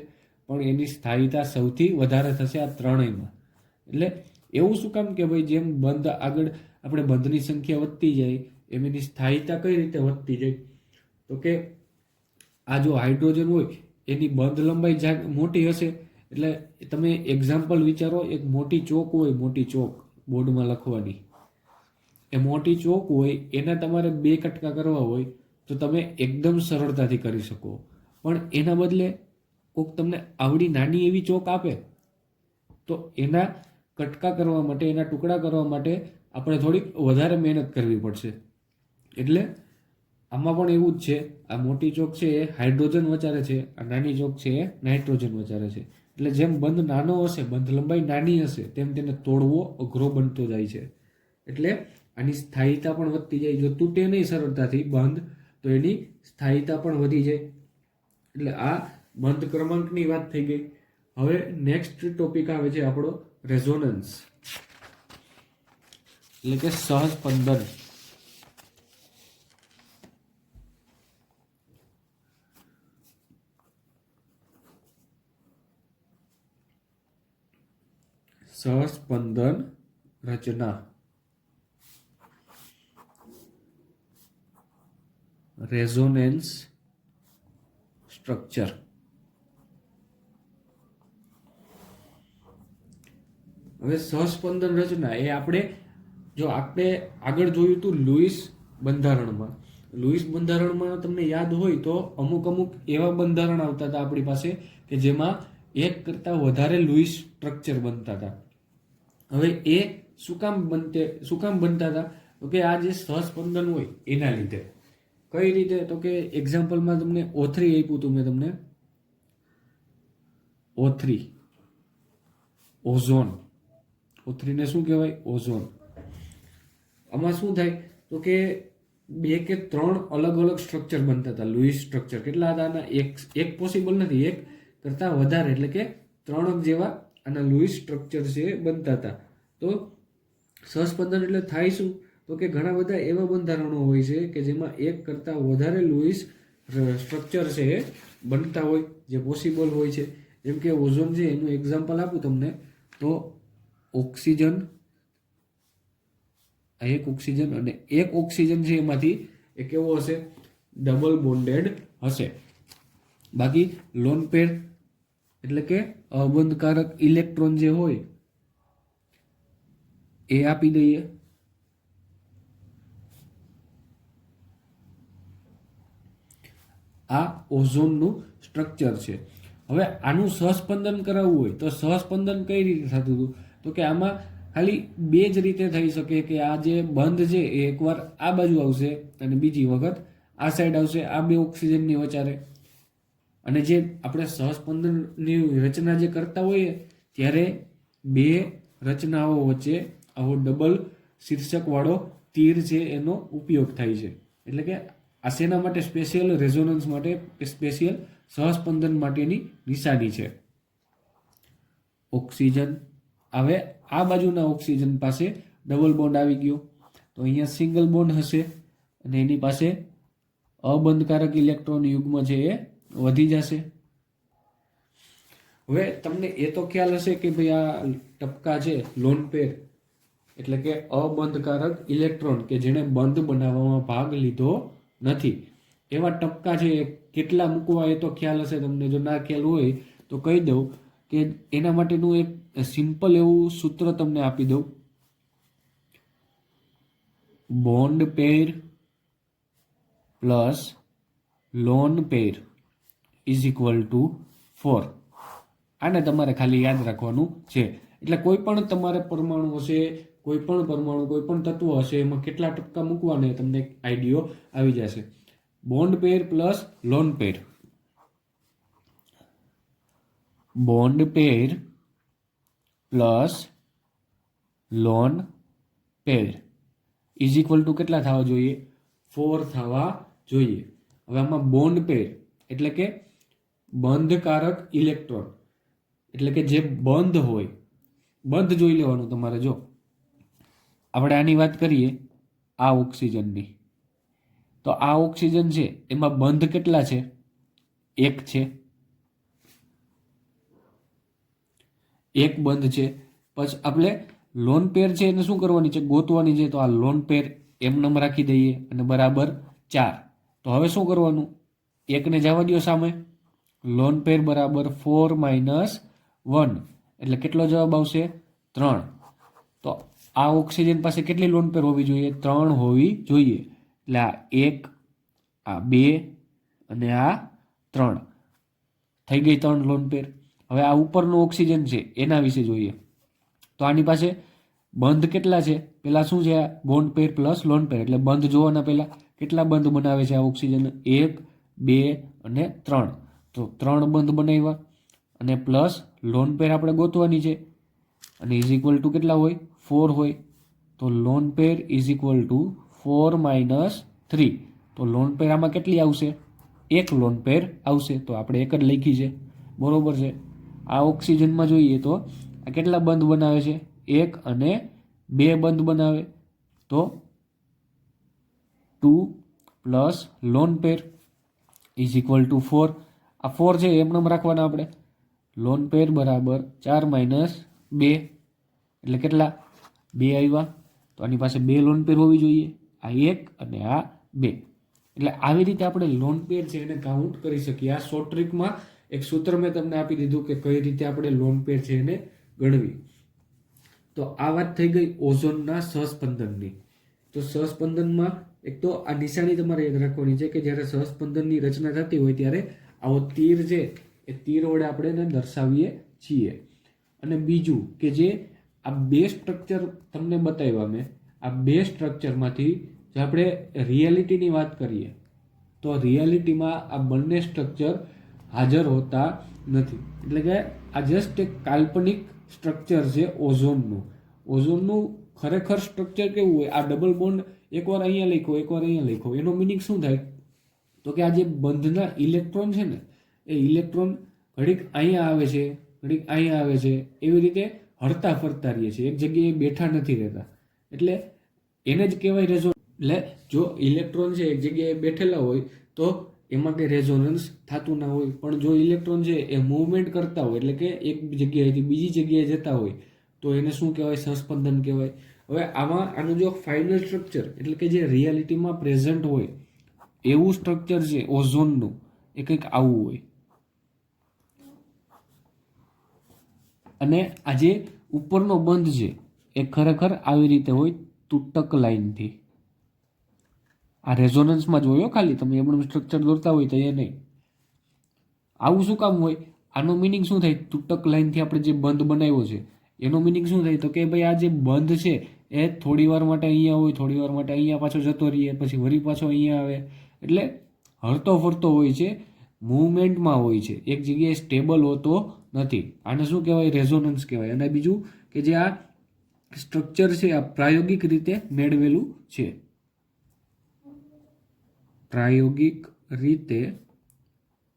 [SPEAKER 1] પણ એની સ્થાયીતા સૌથી વધારે થશે આ ત્રણેયમાં. એટલે એવું શું કામ કે ભાઈ જેમ બંધ આગળ આપણે બંધની સંખ્યા વધતી જાય એમ એની સ્થાયીતા કઈ રીતે વધતી જાય? તો કે આ જો હાઇડ્રોજન હોય એની બંધ લંબાઈ મોટી હશે. એટલે તમે એક્ઝામ્પલ વિચારો, એક મોટી ચોક હોય, મોટી ચોક બોર્ડમાં લખવાની, એ મોટી ચોક હોય એના તમારે 2 કટકા કરવા હોય તો તમે એકદમ સરળતાથી કરી શકો. પણ એના બદલે કોઈક તમને આવડી નાની એવી ચોક આપે તો એના કટકા કરવા માટે, એના ટુકડા કરવા માટે આપણે થોડીક વધારે મહેનત કરવી પડશે. એટલે આમાં પણ એવું જ છે. આ મોટી ચોક છે એ હાઇડ્રોજન વચારે છે, આ નાની ચોક છે એ નાઇટ્રોજન વચારે છે. એટલે જેમ બંધ નાનો હશે, બંધ લંબાઈ નાની હશે તેમ તેને તોડવો અઘરો બનતો જાય છે. એટલે આની સ્થાયીતા પણ વધતી જાય. જો તૂટે નહીં સરળતાથી બંધ તો એની સ્થાયીતા પણ વધી જાય. એટલે આ બંધ ક્રમાંકની વાત થઈ ગઈ. હવે નેક્સ્ટ ટોપિક આવે છે આપણો રેઝોનન્સ, એટલે કે સહસ્પંદન. સહસ્પંદન રચના, રેઝોનેન્સ સ્ટ્રક્ચર. હવે સહસ્પંદન રચના એ આપણે આગળ જોયું હતું લુઈસ બંધારણમાં. લુઈસ બંધારણમાં તમને યાદ હોય તો અમુક એવા બંધારણ આવતા હતા આપણી પાસે કે જેમાં એક કરતાં વધારે લુઈસ સ્ટ્રક્ચર બનતા હતા. હવે એ શું કામ બનતા હતા? તો કે આ જે સહસ્પંદન હોય એના લીધે. કઈ રીતે? તો કે એક્ઝામ્પલમાં તમને O3 આપ્યું હતું મેં તમને, O3 ઓઝોન. O3 ને શું કહેવાય? ઓઝોન. આમાં શું થાય તો કે 2 કે 3 અલગ અલગ સ્ટ્રક્ચર બનતા હતા, લુઈસ સ્ટ્રક્ચર. કેટલા હતા આના? એક પોસિબલ નથી, એક કરતાં વધારે, એટલે કે 3 જેવા આના લુઈસ સ્ટ્રક્ચર છે બનતા હતા. તો સહસ્પંદન એટલે થાય શું? તો કે ઘણા બધા એવા બંધારણો હોય છે કે જેમાં એક કરતાં વધારે લુઈસ સ્ટ્રક્ચર છે એ બનતા હોય, જે પોસિબલ હોય છે. જેમ કે ઓઝોન છે એનું એક્ઝામ્પલ આપું તમને તો ઓક્સિજન, એક ઓક્સિજન અને એક ઓક્સિજન છે એમાંથી એ કેવો હશે? ડબલ બોન્ડેડ હશે. બાકી લોન પેર એટલે કે અબંધકારક ઇલેક્ટ્રોન જે હોય એ આપી દઈએ. આ ઓઝોનનું સ્ટ્રક્ચર છે. હવે આનું સહસ્પંદન કરાવવું હોય તો સહસ્પંદન કઈ રીતે થતું હતું? તો કે આમાં ખાલી 2 જ રીતે થઈ શકે કે આ જે બંધ છે એ એકવાર આ બાજુ આવશે અને બીજી વખત આ સાઈડ આવશે, આ 2 ઓક્સિજનની વચારે. અને જે આપણે સહસ્પંદનની રચના જે કરતા હોઈએ ત્યારે 2 રચનાઓ વચ્ચે આવો ડબલ શીર્ષક વાળો તીર છે એનો ઉપયોગ થાય છે. એટલે કે આ શેના માટે? સ્પેશિયલ રેઝોનન્સ માટે, સ્પેશિયલ સહસ્પંદન માટેની નિશાની છે. ઓક્સિજન, હવે આ બાજુના ઓક્સિજન પાસે ડબલ બોન્ડ આવી ગયો તો અહીંયા સિંગલ બોન્ડ હશે અને એની પાસે અબંધકારક ઇલેક્ટ્રોન યુગ્મ છે એ વધી જશે. હવે તમને એ તો ખ્યાલ હશે કે ભાઈ આ ટપકા છે લોન પેર એટલે કે અબંધકારક ઇલેક્ટ્રોન કે જેણે બંધ બનાવવામાં ભાગ લીધો નથી એવા ટપકા છે એ કેટલા મૂકવા એ તો ખ્યાલ હશે તમને. જો ના ખ્યાલ હોય તો કહી દઉં કે એના માટેનું એક સિમ્પલ એવું સૂત્ર તમને આપી દઉં. Bond pair plus lone pair is equal to 4. આને તમારે ખાલી યાદ રાખવાનું છે. એટલે કોઈ પણ તમારે પરમાણુ હશે, કોઈ પણ પરમાણુ, કોઈ પણ તત્વ હશે, એમાં કેટલા ટપકા મૂકવાના તમને એક આઈડિયો આવી જશે. Bond pair plus lone pair, bond pair plus lone pair is equal to કેટલા થવા જોઈએ? 4 થવા જોઈએ. હવે આમાં બોન્ડ પેર એટલે કે બંધકારક ઇલેક્ટ્રોન એટલે કે જે બંધ હોય, બંધ જોઈ લેવાનું તમારે. જો આપણે આની વાત કરીએ આ ઓક્સિજનની, તો આ ઓક્સિજન છે એમાં બંધ કેટલા છે? 1 છે, 1 બંધ છે. પછી આપણે લોન પેર છે એને શું કરવાની છે? ગોતવાની છે. તો આ લોન પેર એમ રાખી દઈએ અને બરાબર 4. તો હવે શું કરવાનું? 1 ને જવા દો સામે. લોન પેર બરાબર 4 - 1 એટલે કેટલો જવાબ આવશે? 3. તો આ ઓક્સિજન પાસે કેટલી લોન પેર હોવી જોઈએ? 3 હોવી જોઈએ. એટલે આ 1, આ 2 અને આ 3 થઈ ગઈ 3 લોન પેર. હવે આ ઉપરનો ઓક્સિજન છે એના વિશે જોઈએ. તો આની પાસે બંધ કેટલા છે? પેલા શું છે? બોન્ડ પેર પ્લસ લોન પેર એટલે બંધ જોવાના. પહેલા કેટલા બંધ બનાવે છે આ ઓક્સિજન? 1, 2 અને 3. તો 3 બંધ બનાવ્યા અને પ્લસ લોન પેર આપણે ગોતવાની છે અને ઇઝ ઇક્વલ ટુ કેટલા હોય? 4 હોય. તો lone pair is equal to 4 - 3. તો લોન પેર આમાં કેટલી આવશે? 1 લોન પેર આવશે. તો આપણે 1 જ લખી છે, બરોબર છે. આ ઓક્સિજનમાં જોઈએ તો આ કેટલા બંધ બનાવે છે? 1 અને 2 બંધ બનાવે. તો 2 plus lone pair is equal to 4. આ 4 છે એમને રાખવાના આપણે. લોન પેર બરાબર 4 - 2 એટલે કેટલા? 2 આવ્યા. તો આની પાસે 2 લોન પેર હોવી જોઈએ. આ 1 અને આ 2. એટલે આવી રીતે આપણે લોન પેર છે એને કાઉન્ટ કરી શકીએ. આ શોર્ટ ટ્રિકમાં એક સૂત્ર મેં તમને આપી દીધું કે કઈ રીતે આપણે લોન પેર છે એને ગણવી. તો આ વાત થઈ ગઈ ઓઝોનના સહસ્પંદનની. તો સહસ્પંદનમાં એક તો આ નિશાની તમારે યાદ રાખવાની છે કે જ્યારે સહસ્પંદનની રચના થતી હોય ત્યારે આવો તીર છે એ તીર વડે આપણે એને દર્શાવીએ છીએ. અને બીજું કે જે આ 2 સ્ટ્રક્ચર તમને બતાવ્યા મેં, આ 2 સ્ટ્રક્ચરમાંથી જો આપણે રિયાલિટીની વાત કરીએ તો રિયાલિટીમાં આ બંને સ્ટ્રક્ચર હાજર હોતા નથી. એટલે કે આ જસ્ટ એક કાલ્પનિક સ્ટ્રક્ચર છે ઓઝોનનું. ઓઝોનનું ખરેખર સ્ટ્રક્ચર કેવું હોય? આ ડબલ બોન્ડ એકવાર અહીંયા લખો, એકવાર અહીંયા લખો. એનો મિનિંગ શું થાય? તો કે આ જે બંધના ઇલેક્ટ્રોન છે ને એ ઇલેક્ટ્રોન ઘડીક અહીંયા આવે છે, ઘડીક અહીંયા આવે છે, એવી રીતે હરતા ફરતા રહીએ છે, એક જગ્યાએ બેઠા નથી રહેતા. એટલે એને જ કહેવાય રેઝોનન્સ. એટલે જો ઇલેક્ટ્રોન છે એક જગ્યાએ બેઠેલા હોય તો એમાં કંઈ રેઝોનન્સ થતું ના હોય. પણ જો ઇલેક્ટ્રોન છે એ મૂવમેન્ટ કરતા હોય એટલે કે એક જગ્યાએથી બીજી જગ્યાએ જતા હોય તો એને શું કહેવાય? સહસ્પંદન કહેવાય. હવે આમાં આનું જો ફાઇનલ સ્ટ્રક્ચર એટલે કે જે રિયાલિટીમાં પ્રેઝન્ટ હોય એવું સ્ટ્રક્ચર છે ઓઝોનનું, એ કંઈક આવું હોય. અને આ જે ઉપરનો બંધ છે એ ખરેખર આવી રીતે હોય, તૂટક લાઈનથી. આ રેઝોનન્સમાં જોયો ખાલી, તમે એમનું સ્ટ્રક્ચર દોરતા હોય તો એ નહીં. આવું શું કામ હોય? આનો મિનિંગ શું થાય? તૂટક લાઈનથી આપણે જે બંધ બનાવ્યો છે એનો મિનિંગ શું થાય? તો કે ભાઈ આ જે બંધ છે એ થોડી વાર માટે અહીંયા હોય, થોડી વાર માટે અહીંયા પાછો જતો રહીએ, પછી વળી પાછો અહીંયા આવે. એટલે હરતો ફરતો હોય છે, મૂવમેન્ટમાં હોય છે, એક જગ્યાએ સ્ટેબલ હોતો નથી. આને શું કહેવાય? રેઝોનન્સ કહેવાય. અને બીજું કે જે આ સ્ટ્રક્ચર છે આ પ્રાયોગિક રીતે મેળવેલું છે, પ્રાયોગિક રીતે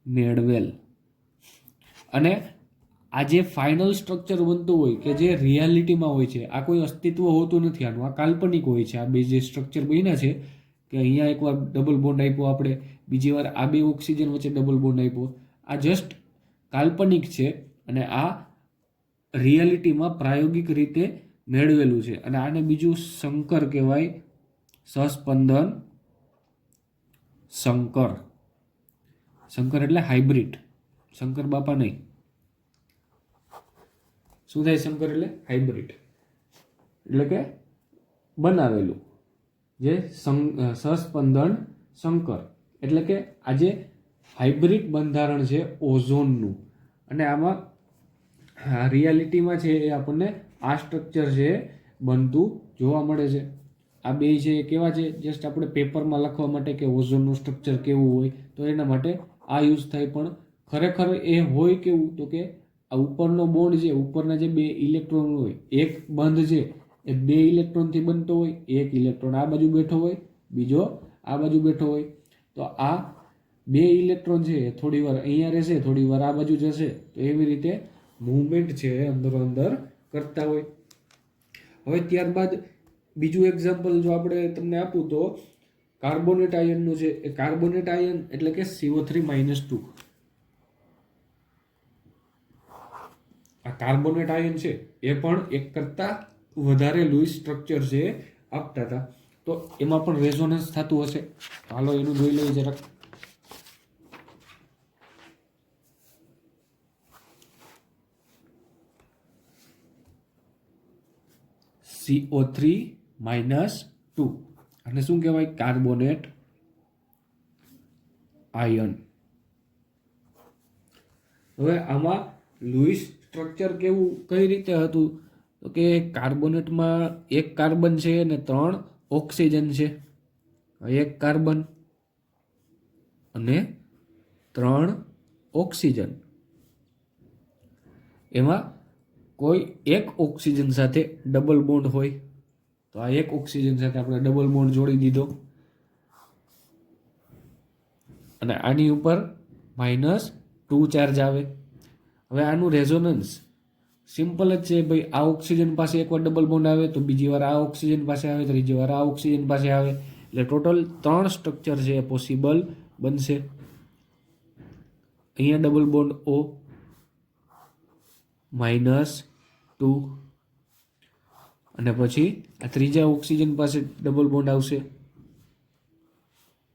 [SPEAKER 1] મેળવેલ. અને આ જે ફાઇનલ સ્ટ્રક્ચર બનતું હોય કે જે રિયાલિટીમાં હોય છે, આ કોઈ અસ્તિત્વ હોતું નથી આનું, આ કાલ્પનિક હોય છે. આ બે જે સ્ટ્રક્ચર બન્યા છે કે અહીંયા એકવાર ડબલ બોન્ડ આપ્યો આપણે, બીજી વાર આ બે ઓક્સિજન વચ્ચે ડબલ બોન્ડ આપ્યો, આ જસ્ટ કાલ્પનિક છે. અને આ રિયાલિટીમાં પ્રાયોગિક રીતે મેળવેલું છે. અને આને બીજું સંકર કહેવાય, સસ્પંદન સંકર. સંકર એટલે હાઇબ્રિડ, શંકર બાપા નહીં. શું થાય સંકર એટલે? હાઇબ્રિડ એટલે કે બનાવેલું. જે સસ્પંદન સંકર એટલે કે આ જે હાઇબ્રિડ બંધારણ છે ઓઝોનનું, અને આમાં રિયાલિટીમાં છે એ આપણને આ સ્ટ્રક્ચર છે બનતું જોવા મળે છે. આ બે છે એ કેવા છે? જસ્ટ આપણે પેપરમાં લખવા માટે કે ઓઝોનનું સ્ટ્રક્ચર કેવું હોય તો એના માટે આ યુઝ થાય, પણ ખરેખર એ હોય કેવું? તો કે આ ઉપરનો બોન્ડ છે, ઉપરના જે બે ઇલેક્ટ્રોન હોય, એક બંધ છે એ બે ઇલેક્ટ્રોનથી બનતો હોય, એક ઇલેક્ટ્રોન આ બાજુ બેઠો હોય, બીજો આ બાજુ બેઠો હોય. તો આ બે ઇલેક્ટ્રોન છે એ થોડી વાર અહીંયા રહેશે, થોડી વાર આ બાજુ જશે, તો એવી રીતે મૂવમેન્ટ છે અંદરો અંદર કરતા હોય. હવે ત્યારબાદ બીજું એક્ઝામ્પલ જો આપણે તમને આપું તો કાર્બોનેટ આયનનું છે. એ કાર્બોનેટ આયન એટલે કે CO3-2. આ કાર્બોનેટ આયન છે એ પણ એક કરતા વધારે લૂઇસ સ્ટ્રક્ચર છે આપતા હતા. તો એમાં પણ રેઝોનન્સ થતું હશે. હાલો એનું જોઈ લઈએ જરાક. CO3-2 અને શું કહેવાય? Carbonate ion. હવે આમાં લૂઇસ સ્ટ્રક્ચર કેવું કઈ રીતે હતું? તો કે કાર્બોનેટમાં એક કાર્બન છે અને 3 ઓક્સિજન છે. એક કાર્બન અને 3 ઓક્સિજન. એમાં કોઈ એક ઓક્સિજન સાથે ડબલ બોન્ડ હોય, તો આ એક ઓક્સિજન સાથે આપણે ડબલ બોન્ડ જોડી દીધો, અને આની ઉપર -2 ચાર્જ આવે. હવે આનું રેઝોનન્સ સિમ્પલ જ છે ભાઈ. આ ઓક્સિજન પાસે એકવાર ડબલ બોન્ડ આવે તો બીજી વાર આ ઓક્સિજન પાસે આવે, ત્રીજી વાર આ ઓક્સિજન પાસે આવે, એટલે ટોટલ 3 સ્ટ્રક્ચર છે એ પોસિબલ બનશે. અહીંયા ડબલ બોન્ડ O -2, અને પછી આ ત્રીજા ઓક્સિજન પાસે ડબલ બોન્ડ આવશે,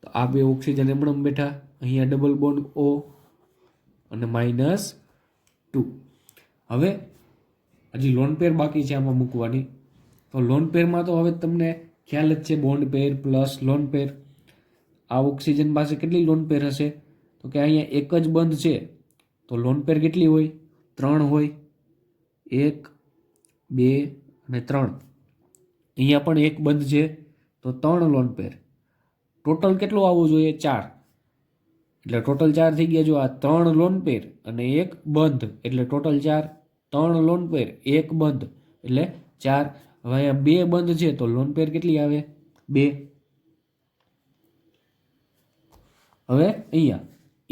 [SPEAKER 1] તો આ બે ઓક્સિજન એમણે બેઠા, અહીંયા ડબલ બોન્ડ O અને -2. હવે હજી લોન પેર બાકી છે આમાં મૂકવાની. તો લોન પેરમાં તો હવે તમને ખ્યાલ જ છે, બોન્ડ પેર પ્લસ લોન પેર. આ ઓક્સિજન પાસે કેટલી લોન પેર હશે? તો કે અહીંયા એક જ બંધ છે તો લોન પેર કેટલી હોય? 3 હોય. 1, 2 અને 3. અહીંયા પણ એક બંધ છે તો 3 લોન પેર. ટોટલ કેટલું આવવું જોઈએ? 4. એટલે ટોટલ 4 થઈ ગયા. જો આ 3 લોન પેર અને એક બંધ એટલે ટોટલ 4. 3 લોન પેર, એક બંધ એટલે 4. હવે અહીંયા 2 બંધ છે તો લોન પેર કેટલી આવે? 2. હવે અહીંયા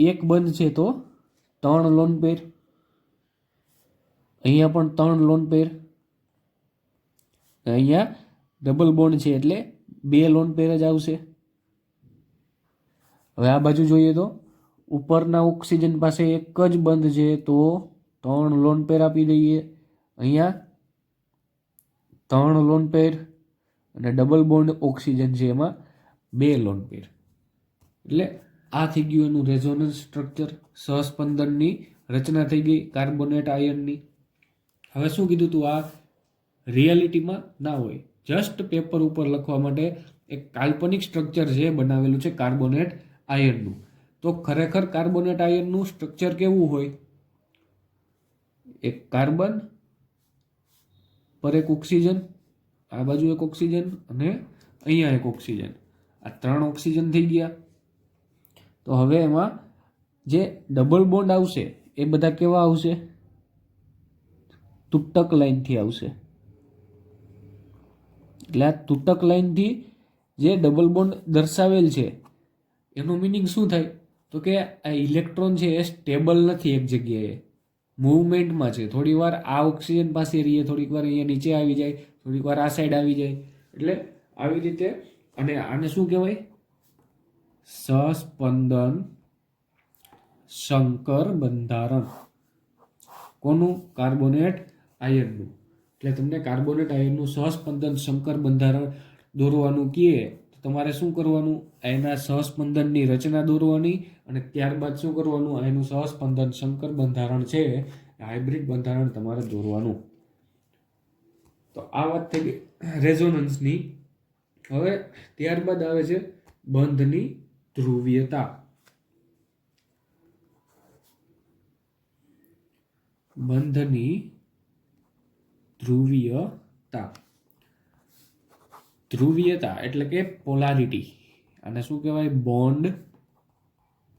[SPEAKER 1] એક બંધ છે તો 3 લોન પેર, અહીંયા પણ 3 લોન પેર, અહીંયા ડબલ બોન્ડ છે એટલે 2 લોન પેર જ આવશે. હવે આ બાજુ જોઈએ તો ઉપરના ઓક્સિજન પાસે એક જ બંધ છે તો 3 લોન પેર આપી દઈએ. અહીંયા 3 લોન પેર અને ડબલ બોન્ડ ઓક્સિજન છે એમાં 2 લોન પેર. એટલે આ થઈ ગયું એનું રેઝોનન્સ સ્ટ્રક્ચર. સહસ્પંદનની રચના થઈ ગઈ કાર્બોનેટ આયનની. હવે શું કીધું તું? આ રિયાલિટીમાં ના હોય, જસ્ટ પેપર ઉપર લખવા માટે એક કાલ્પનિક સ્ટ્રક્ચર છે બનાવેલું છે કાર્બોનેટ આયનનું. તો ખરેખર કાર્બોનેટ આયનનું સ્ટ્રક્ચર કેવું હોય? એક કાર્બન પર એક ઓક્સિજન, આ બાજુ એક ઓક્સિજન અને અહીંયા એક ઓક્સિજન. આ 3 ઓક્સિજન થઈ ગયા. તો હવે એમાં જે ડબલ બોન્ડ આવશે એ બધા કેવા આવશે? તૂટક લાઈનથી આવશે. એટલે આ તૂટક લાઈનથી જે ડબલ બોન્ડ દર્શાવેલ છે એનું મિનિંગ શું થાય? તો કે આ ઇલેક્ટ્રોન છે એ સ્ટેબલ નથી એક જગ્યાએ, મૂવમેન્ટમાં છે. થોડી વાર આ ઓક્સિજન પાસે રહીએ, થોડીક વાર અહીંયા નીચે આવી જાય, થોડીક વાર આ સાઈડ આવી જાય. એટલે આવી રીતે. અને આને શું કહેવાય? સસ્પંદન સંકર બંધારણ. કોનું? કાર્બોનેટ આયનનું. એટલે તમને કાર્બોનેટ આયનનું સહસ્પંદન શંકર બંધારણ દોરવાનું કહે તો તમારે શું કરવાનું? એના સહસ્પંદનની રચના દોરવાની અને ત્યારબાદ શું કરવાનું? એનું સહસ્પંદન શંકર બંધારણ છે, હાઇબ્રિડ બંધારણ તમારે દોરવાનું. તો આ વાત થઈ ગઈ રેઝોનન્સની. હવે ત્યારબાદ આવે છે બંધની ધ્રુવીયતા. બંધની ધ્રુવીયતા. ધ્રુવીયતા એટલે કે પોલારિટી. અને શું કહેવાય? Bond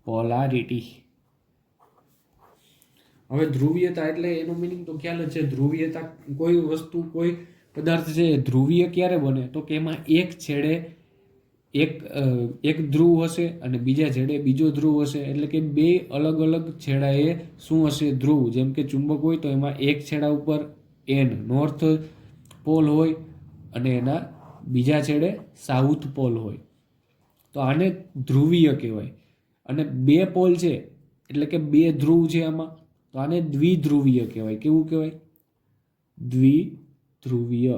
[SPEAKER 1] polarity. હવે ધ્રુવીયતા એટલે એનો મિનિંગ તો ખ્યાલ જ છે. ધ્રુવીયતા કોઈ વસ્તુ, કોઈ પદાર્થ છે ધ્રુવીય ક્યારે બને? તો કે એમાં એક છેડે એક ધ્રુવ હશે અને બીજા છેડે બીજો ધ્રુવ હશે. એટલે કે બે અલગ અલગ છેડાએ શું હશે? ધ્રુવ. જેમ કે ચુંબક હોય તો એમાં એક છેડા ઉપર એન નોર્થ પોલ હોય અને એના બીજા છેડે સાઉથ પોલ હોય. તો આને ધ્રુવીય કહેવાય. અને બે પોલ છે એટલે કે બે ધ્રુવ છે આમાં, તો આને દ્વિધ્રુવીય કહેવાય. કેવું કહેવાય? દ્વિધ્રુવીય.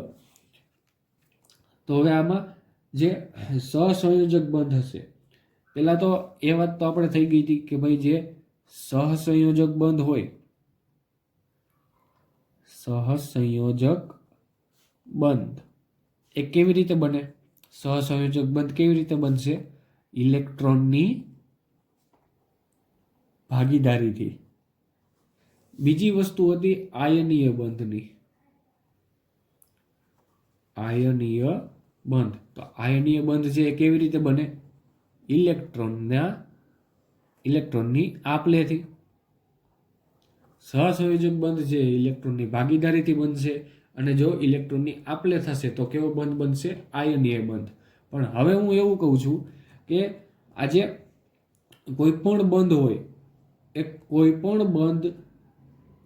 [SPEAKER 1] તો હવે આમાં જે સહસંયોજક બંધ હશે, પહેલા તો એ વાત તો આપણે થઈ ગઈ હતી કે ભાઈ જે સહસંયોજક બંધ હોય, સહસંયોજક બંધ એ કેવી રીતે બને? સહસંયોજક બંધ કેવી રીતે બનશે? ઇલેક્ટ્રોનની ભાગીદારીથી. બીજી વસ્તુ હતી આયનીય બંધની. આયનીય બંધ. તો આયનીય બંધ છે એ કેવી રીતે બને? ઇલેક્ટ્રોનની આપલેથી. સહસંયોજક બંધ છે ઇલેક્ટ્રોનની ભાગીદારીથી બનશે. અને જો ઇલેક્ટ્રોનની આપલે થશે તો કેવો બંધ બનશે? આયનીય બંધ. પણ હવે હું એવું કહું છું કે આજે કોઈ પણ બંધ હોય, એ કોઈ પણ બંધ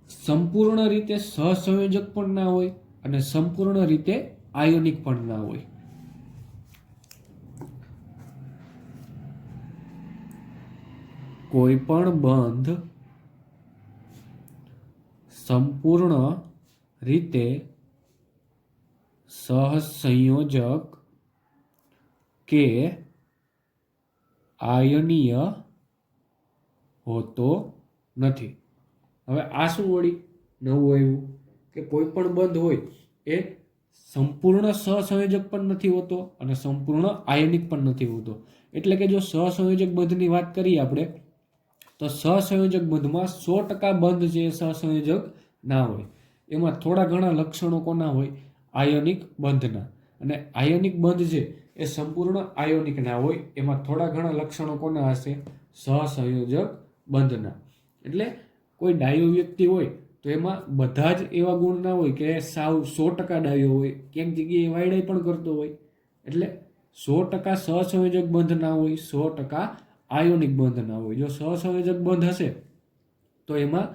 [SPEAKER 1] સંપૂર્ણ રીતે સહસંયોજક પણ ના હોય અને સંપૂર્ણ રીતે આયોનિક પણ ના હોય. કોઈ પણ બંધ સંપૂર્ણ રીતે સહસંયોજક કે આયનીય હોતો નથી. હવે આ શું વળી નવું આવ્યું કે કોઈ પણ બંધ હોય એ સંપૂર્ણ સહસંયોજક પણ નથી હોતો અને સંપૂર્ણ આયનિક પણ નથી હોતો. એટલે કે જો સહસંયોજક બંધની વાત કરીએ આપણે તો સહસંયોજક બંધમાં 100% બંધ છે સહસંયોજક ના હોય. એમાં થોડા ઘણા લક્ષણો કોના હોય? આયોનિક બંધના. અને આયોનિક બંધ છે એ સંપૂર્ણ આયોનિક ના હોય. એમાં થોડા ઘણા લક્ષણો કોના હશે? સહસંયોજક બંધના. એટલે કોઈ ડાયો વ્યક્તિ હોય તો એમાં બધા જ એવા ગુણ ના હોય કે સાવ 100% ડાયો હોય, ક્યાંક જગ્યાએ વાયડાઈ પણ કરતો હોય. એટલે 100% સહસંયોજક બંધ ના હોય, 100% આયોનિક બંધ ના હોય. જો સહસંયોજક બંધ હશે તો એમાં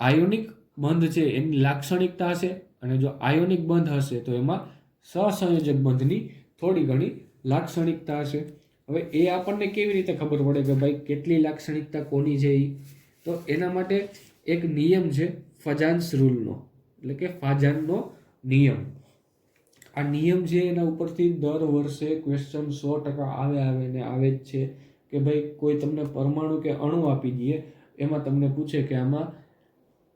[SPEAKER 1] આયોનિક બંધ છે એની લાક્ષણિકતા હશે, અને જો આયોનિક બંધ હશે તો એમાં સહસંયોજક બંધની થોડી ઘણી લાક્ષણિકતા હશે. હવે એ આપણને કેવી રીતે ખબર પડે કે ભાઈ કેટલી લાક્ષણિકતા કોની છે એ? તો એના માટે એક નિયમ છે ફજાન્સ રૂલનો, એટલે કે ફાજાનનો નિયમ. આ નિયમ છે એના ઉપરથી દર વર્ષે ક્વેશ્ચન 100% આવે ને આવે જ છે કે ભાઈ કોઈ તમને પરમાણુ કે અણુ આપી દઈએ, એમાં તમને પૂછે કે આમાં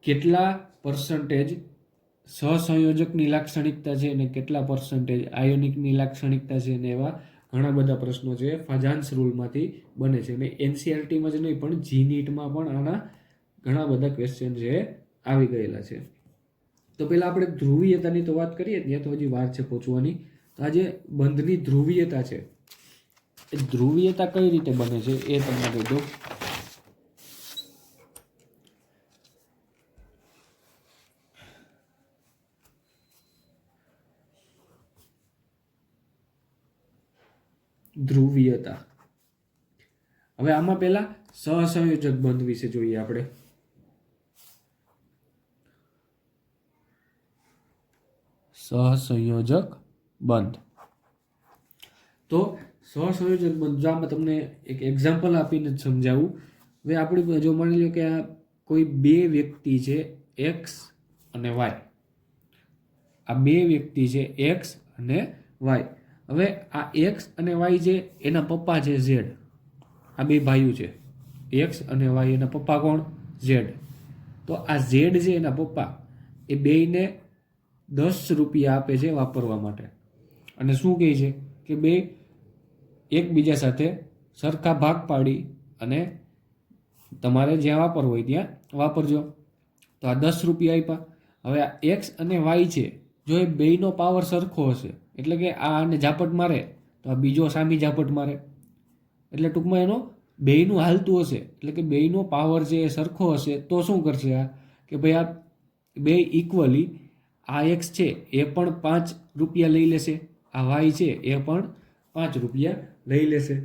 [SPEAKER 1] કેટલા પર્સન્ટેજ સહસંયોજકની લાક્ષણિકતા છે અને કેટલા પર્સન્ટેજ આયોનિકની લાક્ષણિકતા છે, અને એવા ઘણા બધા પ્રશ્નો છે ફાજાન્સ રૂલમાંથી બને છે. અને એનસીઆરટીમાં જ નહીં પણ જી નીટમાં પણ આના ઘણા બધા ક્વેશ્ચન છે આવી ગયેલા છે. તો પહેલાં આપણે ધ્રુવીયતાની તો વાત કરીએ, ત્યાં તો હજી વાર છે પહોંચવાની. તો આ જે બંધની ધ્રુવીયતા છે એ ધ્રુવીયતા કઈ રીતે બને છે એ તમને કહી દો. ધ્રુવીયતા. હવે આમાં પહેલા સહસંયોજક બંધ વિશે જોઈએ આપણે. સહસંયોજક બંધ. તો સહસંયોજક બંધ જો આમાં તમને એક એક્ઝામ્પલ આપીને સમજાવું. હવે આપણે જો માની લો કે આ કોઈ બે વ્યક્તિ છે, એક્સ અને વાય. આ બે વ્યક્તિ છે એક્સ અને વાય. હવે આ એક્સ અને વાય છે એના પપ્પા છે ઝેડ. આ બે ભાઈઓ છે એક્સ અને વાય, એના પપ્પા કોણ? ઝેડ. તો આ ઝેડ છે એના પપ્પા, એ બેયને 10 રૂપિયા આપે છે વાપરવા માટે. અને શું કહે છે કે બે એકબીજા સાથે સરખા ભાગ પાડી અને તમારે જ્યાં વાપરવું હોય ત્યાં વાપરજો. તો આ 10 રૂપિયા આપ્યા. હવે આ એક્સ અને વાય છે, જો એ બેયનો પાવર સરખો હશે, એટલે કે આ આને ઝાપટ મારે તો આ બીજો સામી ઝાપટ મારે, એટલે ટૂંકમાં એનો બેયનું હાલતું હશે, એટલે કે બેયનો પાવર જે એ સરખો હશે તો શું કરશે આ કે ભાઈ આ બે ઇક્વલી, આ એક્સ છે એ પણ 5 રૂપિયા લઈ લેશે, આ વાય છે એ પણ 5 રૂપિયા લઈ લેશે.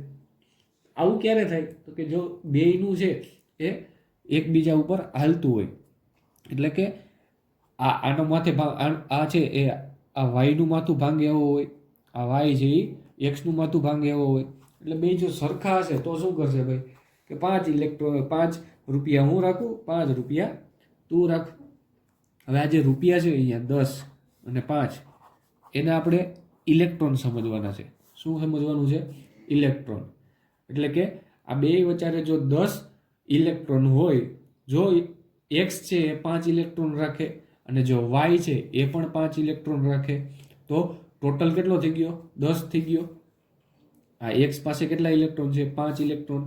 [SPEAKER 1] આવું ક્યારે થાય? તો કે જો બેયનું છે એ એકબીજા ઉપર હાલતું હોય, એટલે કે આનો માથે આ છે એ આ વાયનું માથું ભાંગે એવો હોય, આ વાય છે એ એક્સનું માથું ભાંગે એવો હોય. એટલે બે જો સરખા હશે તો શું કરશે ભાઈ કે 5 રૂપિયા હું રાખું, 5 રૂપિયા તું રાખ. હવે આ જે રૂપિયા છે અહીંયા 10 અને 5, એને આપણે ઇલેક્ટ્રોન સમજવાના છે. શું સમજવાનું છે? ઇલેક્ટ્રોન. એટલે કે આ બે વચ્ચે જો 10 ઇલેક્ટ્રોન હોય, જો એક્સ છે એ 5 ઇલેક્ટ્રોન રાખે અને જો વાય છે એ પણ 5 ઇલેક્ટ્રોન રાખે, તો ટોટલ કેટલો થઈ ગયો? 10 થઈ ગયો. આ એક્સ પાસે કેટલા ઇલેક્ટ્રોન છે? 5 ઇલેક્ટ્રોન.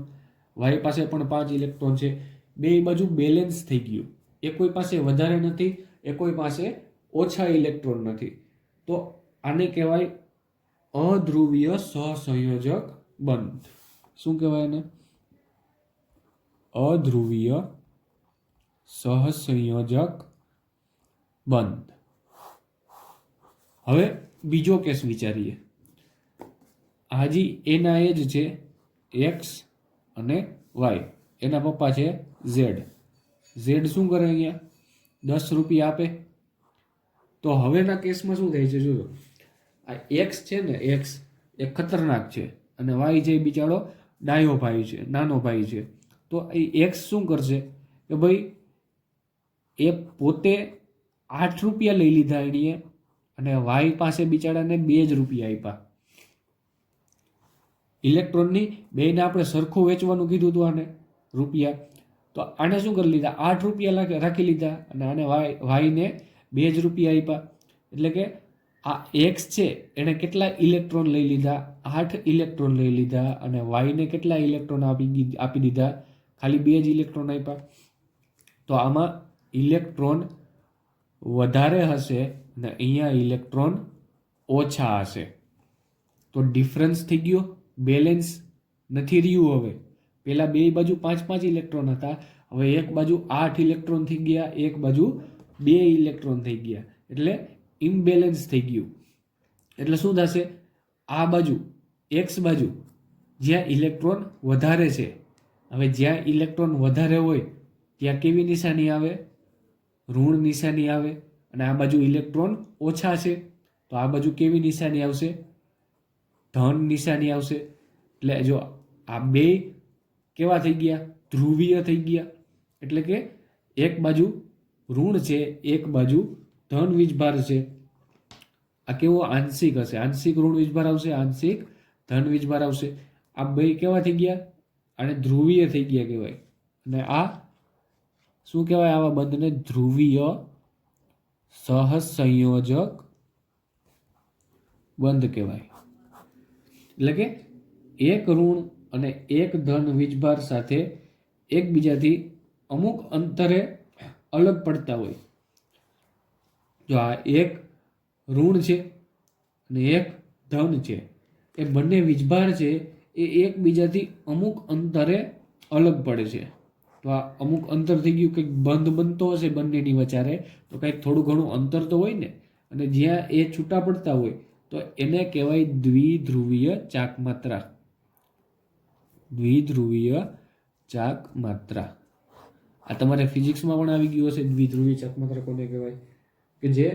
[SPEAKER 1] વાય પાસે પણ 5 ઇલેક્ટ્રોન છે. બે બાજુ બેલેન્સ થઈ ગયું. એ કોઈ પાસે વધારે નથી, એ કોઈ પાસે ઓછા ઇલેક્ટ્રોન નથી. તો આને કહેવાય અધ્રુવીય સહસંયોજક બંધ. શું કહેવાય એને? અધ્રુવીય સહસંયોજક બંધ. હવે બીજો કેસ વિચારીએ. હાજી એના એ જ છે એક્સ અને વાય, એના પપ્પા છે ઝેડ. ઝેડ શું કરે અહીંયા? 10 રૂપિયા આપે. તો હવેના કેસમાં શું થાય છે? જોજો, આ એક્સ છે ને, એક્સ એ ખતરનાક છે અને વાય જે બિચારો ડાયો ભાઈ છે, નાનો ભાઈ છે. તો એ એક્સ શું કરશે કે ભાઈ એ પોતે 8 રૂપિયા લઈ લીધા એણીએ અને વાય પાસે બિચારાને 2 જ રૂપિયા આપ્યા. ઇલેક્ટ્રોનની બેને આપણે સરખું વેચવાનું કીધું હતું આને રૂપિયા, તો આને શું કરી લીધા? 8 રૂપિયા રાખી લીધા અને આને વાયને 2 જ રૂપિયા આપ્યા. એટલે કે આ એક્સ છે એણે કેટલા ઇલેક્ટ્રોન લઈ લીધા? 8 ઇલેક્ટ્રોન લઈ લીધા અને વાયને કેટલા ઇલેક્ટ્રોન આપી દીધા? ખાલી 2 જ ઇલેક્ટ્રોન આપ્યા. તો આમાં ઇલેક્ટ્રોન વધારે હશે અને અહીંયા ઇલેક્ટ્રોન ઓછા હશે. તો ડિફરન્સ થઈ ગયો, બેલેન્સ નથી રહ્યું. હવે પહેલા બે બાજુ 5 ઇલેક્ટ્રોન હતા, હવે એક બાજુ 8 ઇલેક્ટ્રોન થઈ ગયા, એક બાજુ 2 ઇલેક્ટ્રોન થઈ ગયા, એટલે ઇમ્બેલેન્સ થઈ ગયું. એટલે શું થશે? આ બાજુ એક્સ બાજુ જ્યાં ઇલેક્ટ્રોન વધારે છે, હવે જ્યાં ઇલેક્ટ્રોન વધારે હોય ત્યાં કેવી નિશાની આવે? ઋણ નિશાની આવે. અને આ બાજુ ઇલેક્ટ્રોન ઓછા છે તો આ બાજુ કેવી નિશાની આવશે? ધન નિશાની આવશે. એટલે જો આ બે કેવા થઈ ગયા? ધ્રુવીય થઈ ગયા. એટલે કે એક બાજુ ઋણ છે, એક બાજુ ધન વીજભાર છે. આ કેવો આંશિક હશે? આંશિક ઋણ વીજભાર આવશે, આંશિક ધન વીજભાર આવશે. આ બે કેવા થઈ ગયા? આને ધ્રુવીય થઈ ગયા કહેવાય. અને આ શું કહેવાય? આવા બંધને ધ્રુવીય સહસંયોજક બંધ કહેવાય. એટલે કે એક ઋણ અને એક ધન વીજભાર સાથે એકબીજાથી અમુક અંતરે અલગ પડતા હોય. જો આ એક ઋણ છે અને એક ધન છે, એ બંને વીજભાર છે એ એકબીજાથી અમુક અંતરે અલગ પડે છે. તો આ અમુક અંતર થઈ ગયું, કંઈક બંધ બનતો હશે બંનેની વચ્ચે, તો કંઈક થોડું ઘણું અંતર તો હોય ને. અને જ્યાં એ છૂટા પડતા હોય તો એને કહેવાય દ્વિધ્રુવીય ચાક માત્રા. દ્વિધ્રુવીય ચાક માત્રા. આ તમારે ફિઝિક્સમાં પણ આવી ગયું હશે. દ્વિધ્રુવીય ચાક માત્રા કોને કહેવાય? કે જે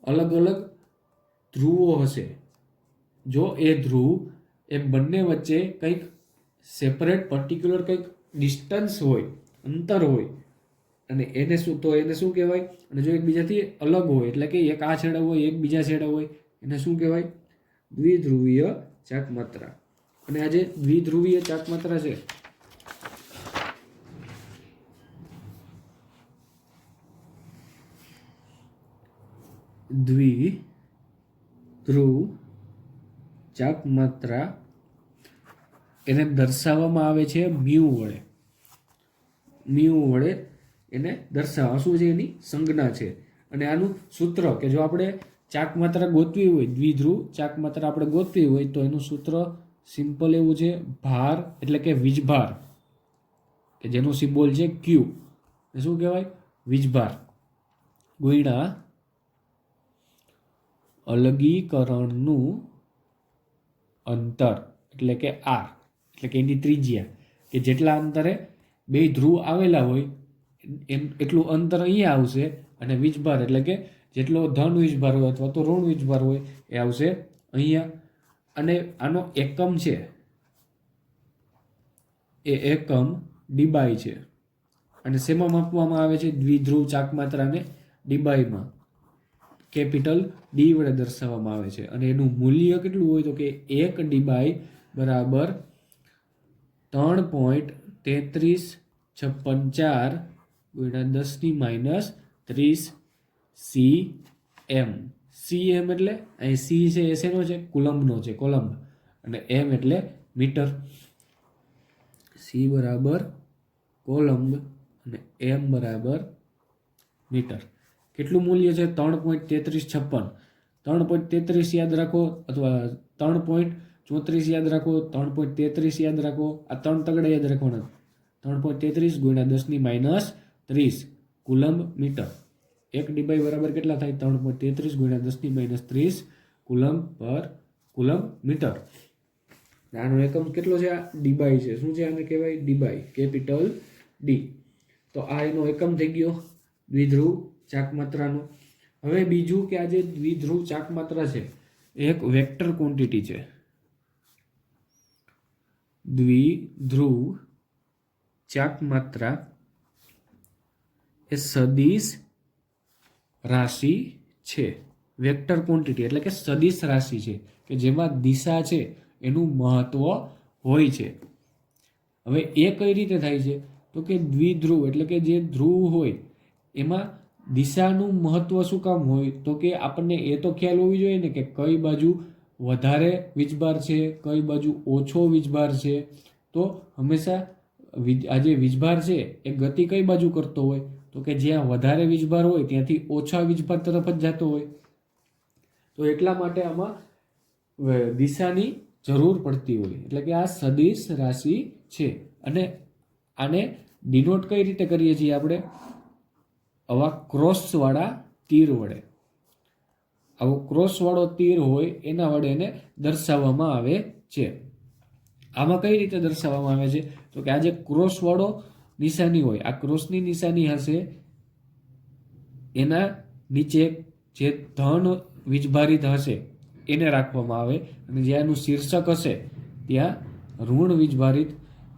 [SPEAKER 1] અલગ અલગ ધ્રુવો હશે. જો એ ધ્રુવ એ બંને વચ્ચે કંઈક સેપરેટ પર્ટિક્યુલર કંઈક ડિસ્ટન્સ હોય, અંતર હોય, અને એને શું તો એને શું કહેવાય? અને જો એકબીજાથી અલગ હોય એટલે કે એક આ છેડે હોય એક બીજા છેડે હોય એને શું કહેવાય? દ્વિધ્રુવીય ચાકમાત્રા. અને આ જે દ્વિધ્રુવીય ચાકમાત્રા છે દ્વિધ્રુવ ચાકમાત્રા એને દર્શાવવામાં આવે છે મ્યુ વડે. મ્યુ વડે એને દર્શાવવા શું છે? એની સંજ્ઞા છે. અને આનું સૂત્ર કે જો આપણે ચાકમાત્રા ગોતવી હોય, દ્વિધ્રુવ ચાકમાત્રા આપણે ગોતવી હોય તો એનું સૂત્ર સિમ્પલ એવું છે, ભાર એટલે કે વીજભાર, કે જેનું સિમ્બોલ છે ક્યુ. શું કહેવાય? વીજભાર ગુણ્યા અલગીકરણનું અંતર એટલે કે આર, એટલે કે એની ત્રિજ્યા, કે જેટલા અંતરે બે ધ્રુવ આવેલા હોય એમ એટલું અંતર અહીંયા આવશે. અને વીજભાર એટલે કે જેટલો ધન વીજભાર હોય અથવા તો ઋણ વીજભાર હોય એ આવશે અહીંયા. અને આનો એકમ છે એ એકમ ડીબાઈ છે. અને શેમાં માપવામાં આવે છે? દ્વિધ્રુવ ચાકમાત્રાને ડીબાઈમાં કેપિટલ ડી વડે દર્શાવવામાં આવે છે. અને એનું મૂલ્ય કેટલું હોય તો કે 1 ડીબાઈ બરાબર 3.3356 ગુણ્યા 10⁻³ cm. cm એટલે અહીં c છે એ શેનો છે? કુલમ્બનો છે, કોલમ્બ. અને m એટલે મીટર. c બરાબર કોલમ્બ અને m બરાબર મીટર. કેટલું મૂલ્ય છે? 3.3356. 3.33 યાદ રાખો અથવા 3.34 યાદ રાખો, 3.33 યાદ રાખો. આ 3 તગડા યાદ રાખવાના. 3.33 ગુણ્યા 10⁻³ કુલમ્બ મીટર. 1 ડીબાઈ બરાબર કેટલા થાય? 3.33 ગુણ્યા 10⁻³ કુલમ્બ પર કુલમ્બ મીટર. આનો એકમ કેટલો છે? આ ડીબાઈ છે. શું છે? આને કહેવાય ડીબાઈ, કેપિટલ ડી. તો આ એનો એકમ થઈ ગયો દ્વિધ્રુવ ચાકમાત્રાનો. હવે બીજું કે આ જે દ્વિધ્રુવ ચાકમાત્રા છે એ એક વેક્ટર ક્વોન્ટિટી છે. દ્વિધ્રુવ ચાકમાત્રા એ સદિશ રાશિ છે. વેક્ટર ક્વોન્ટિટી એટલે કે સદિશ રાશિ છે કે જેમાં દિશા છે એનું મહત્વ હોય છે. હવે એ કઈ રીતે થાય છે તો કે દ્વિધ્રુવ એટલે કે જે ધ્રુવ હોય એમાં દિશાનું મહત્વ શું કામ હોય તો કે આપણને એ તો ખ્યાલ હોવી જોઈએ ને કે કઈ બાજુ વધારે વીજભાર છે, કઈ બાજુ ઓછો વીજભાર છે. તો હંમેશા આ જે વીજભાર છે એ ગતિ કઈ બાજુ કરતો હોય તો કે જ્યાં વધારે વીજભાર હોય ત્યાંથી ઓછા વીજભાર તરફ જ જતો હોય. તો એટલા માટે આમાં દિશાની જરૂર પડતી હોય. એટલે કે આ સદિશ રાશિ છે. અને આને ડિનોટ કઈ રીતે કરીએ છીએ આપણે? આવા ક્રોસવાળા તીર વડે. આવો ક્રોસવાળો તીર હોય એના વડે એને દર્શાવવામાં આવે છે. આમાં કઈ રીતે દર્શાવવામાં આવે છે તો કે આ જે ક્રોસવાળો નિશાની હોય, આ ક્રોસની નિશાની હશે એના નીચે જે ધન વીજભારિત હશે એને રાખવામાં આવે, અને જ્યાંનું શીર્ષક હશે ત્યાં ઋણ વીજભારિત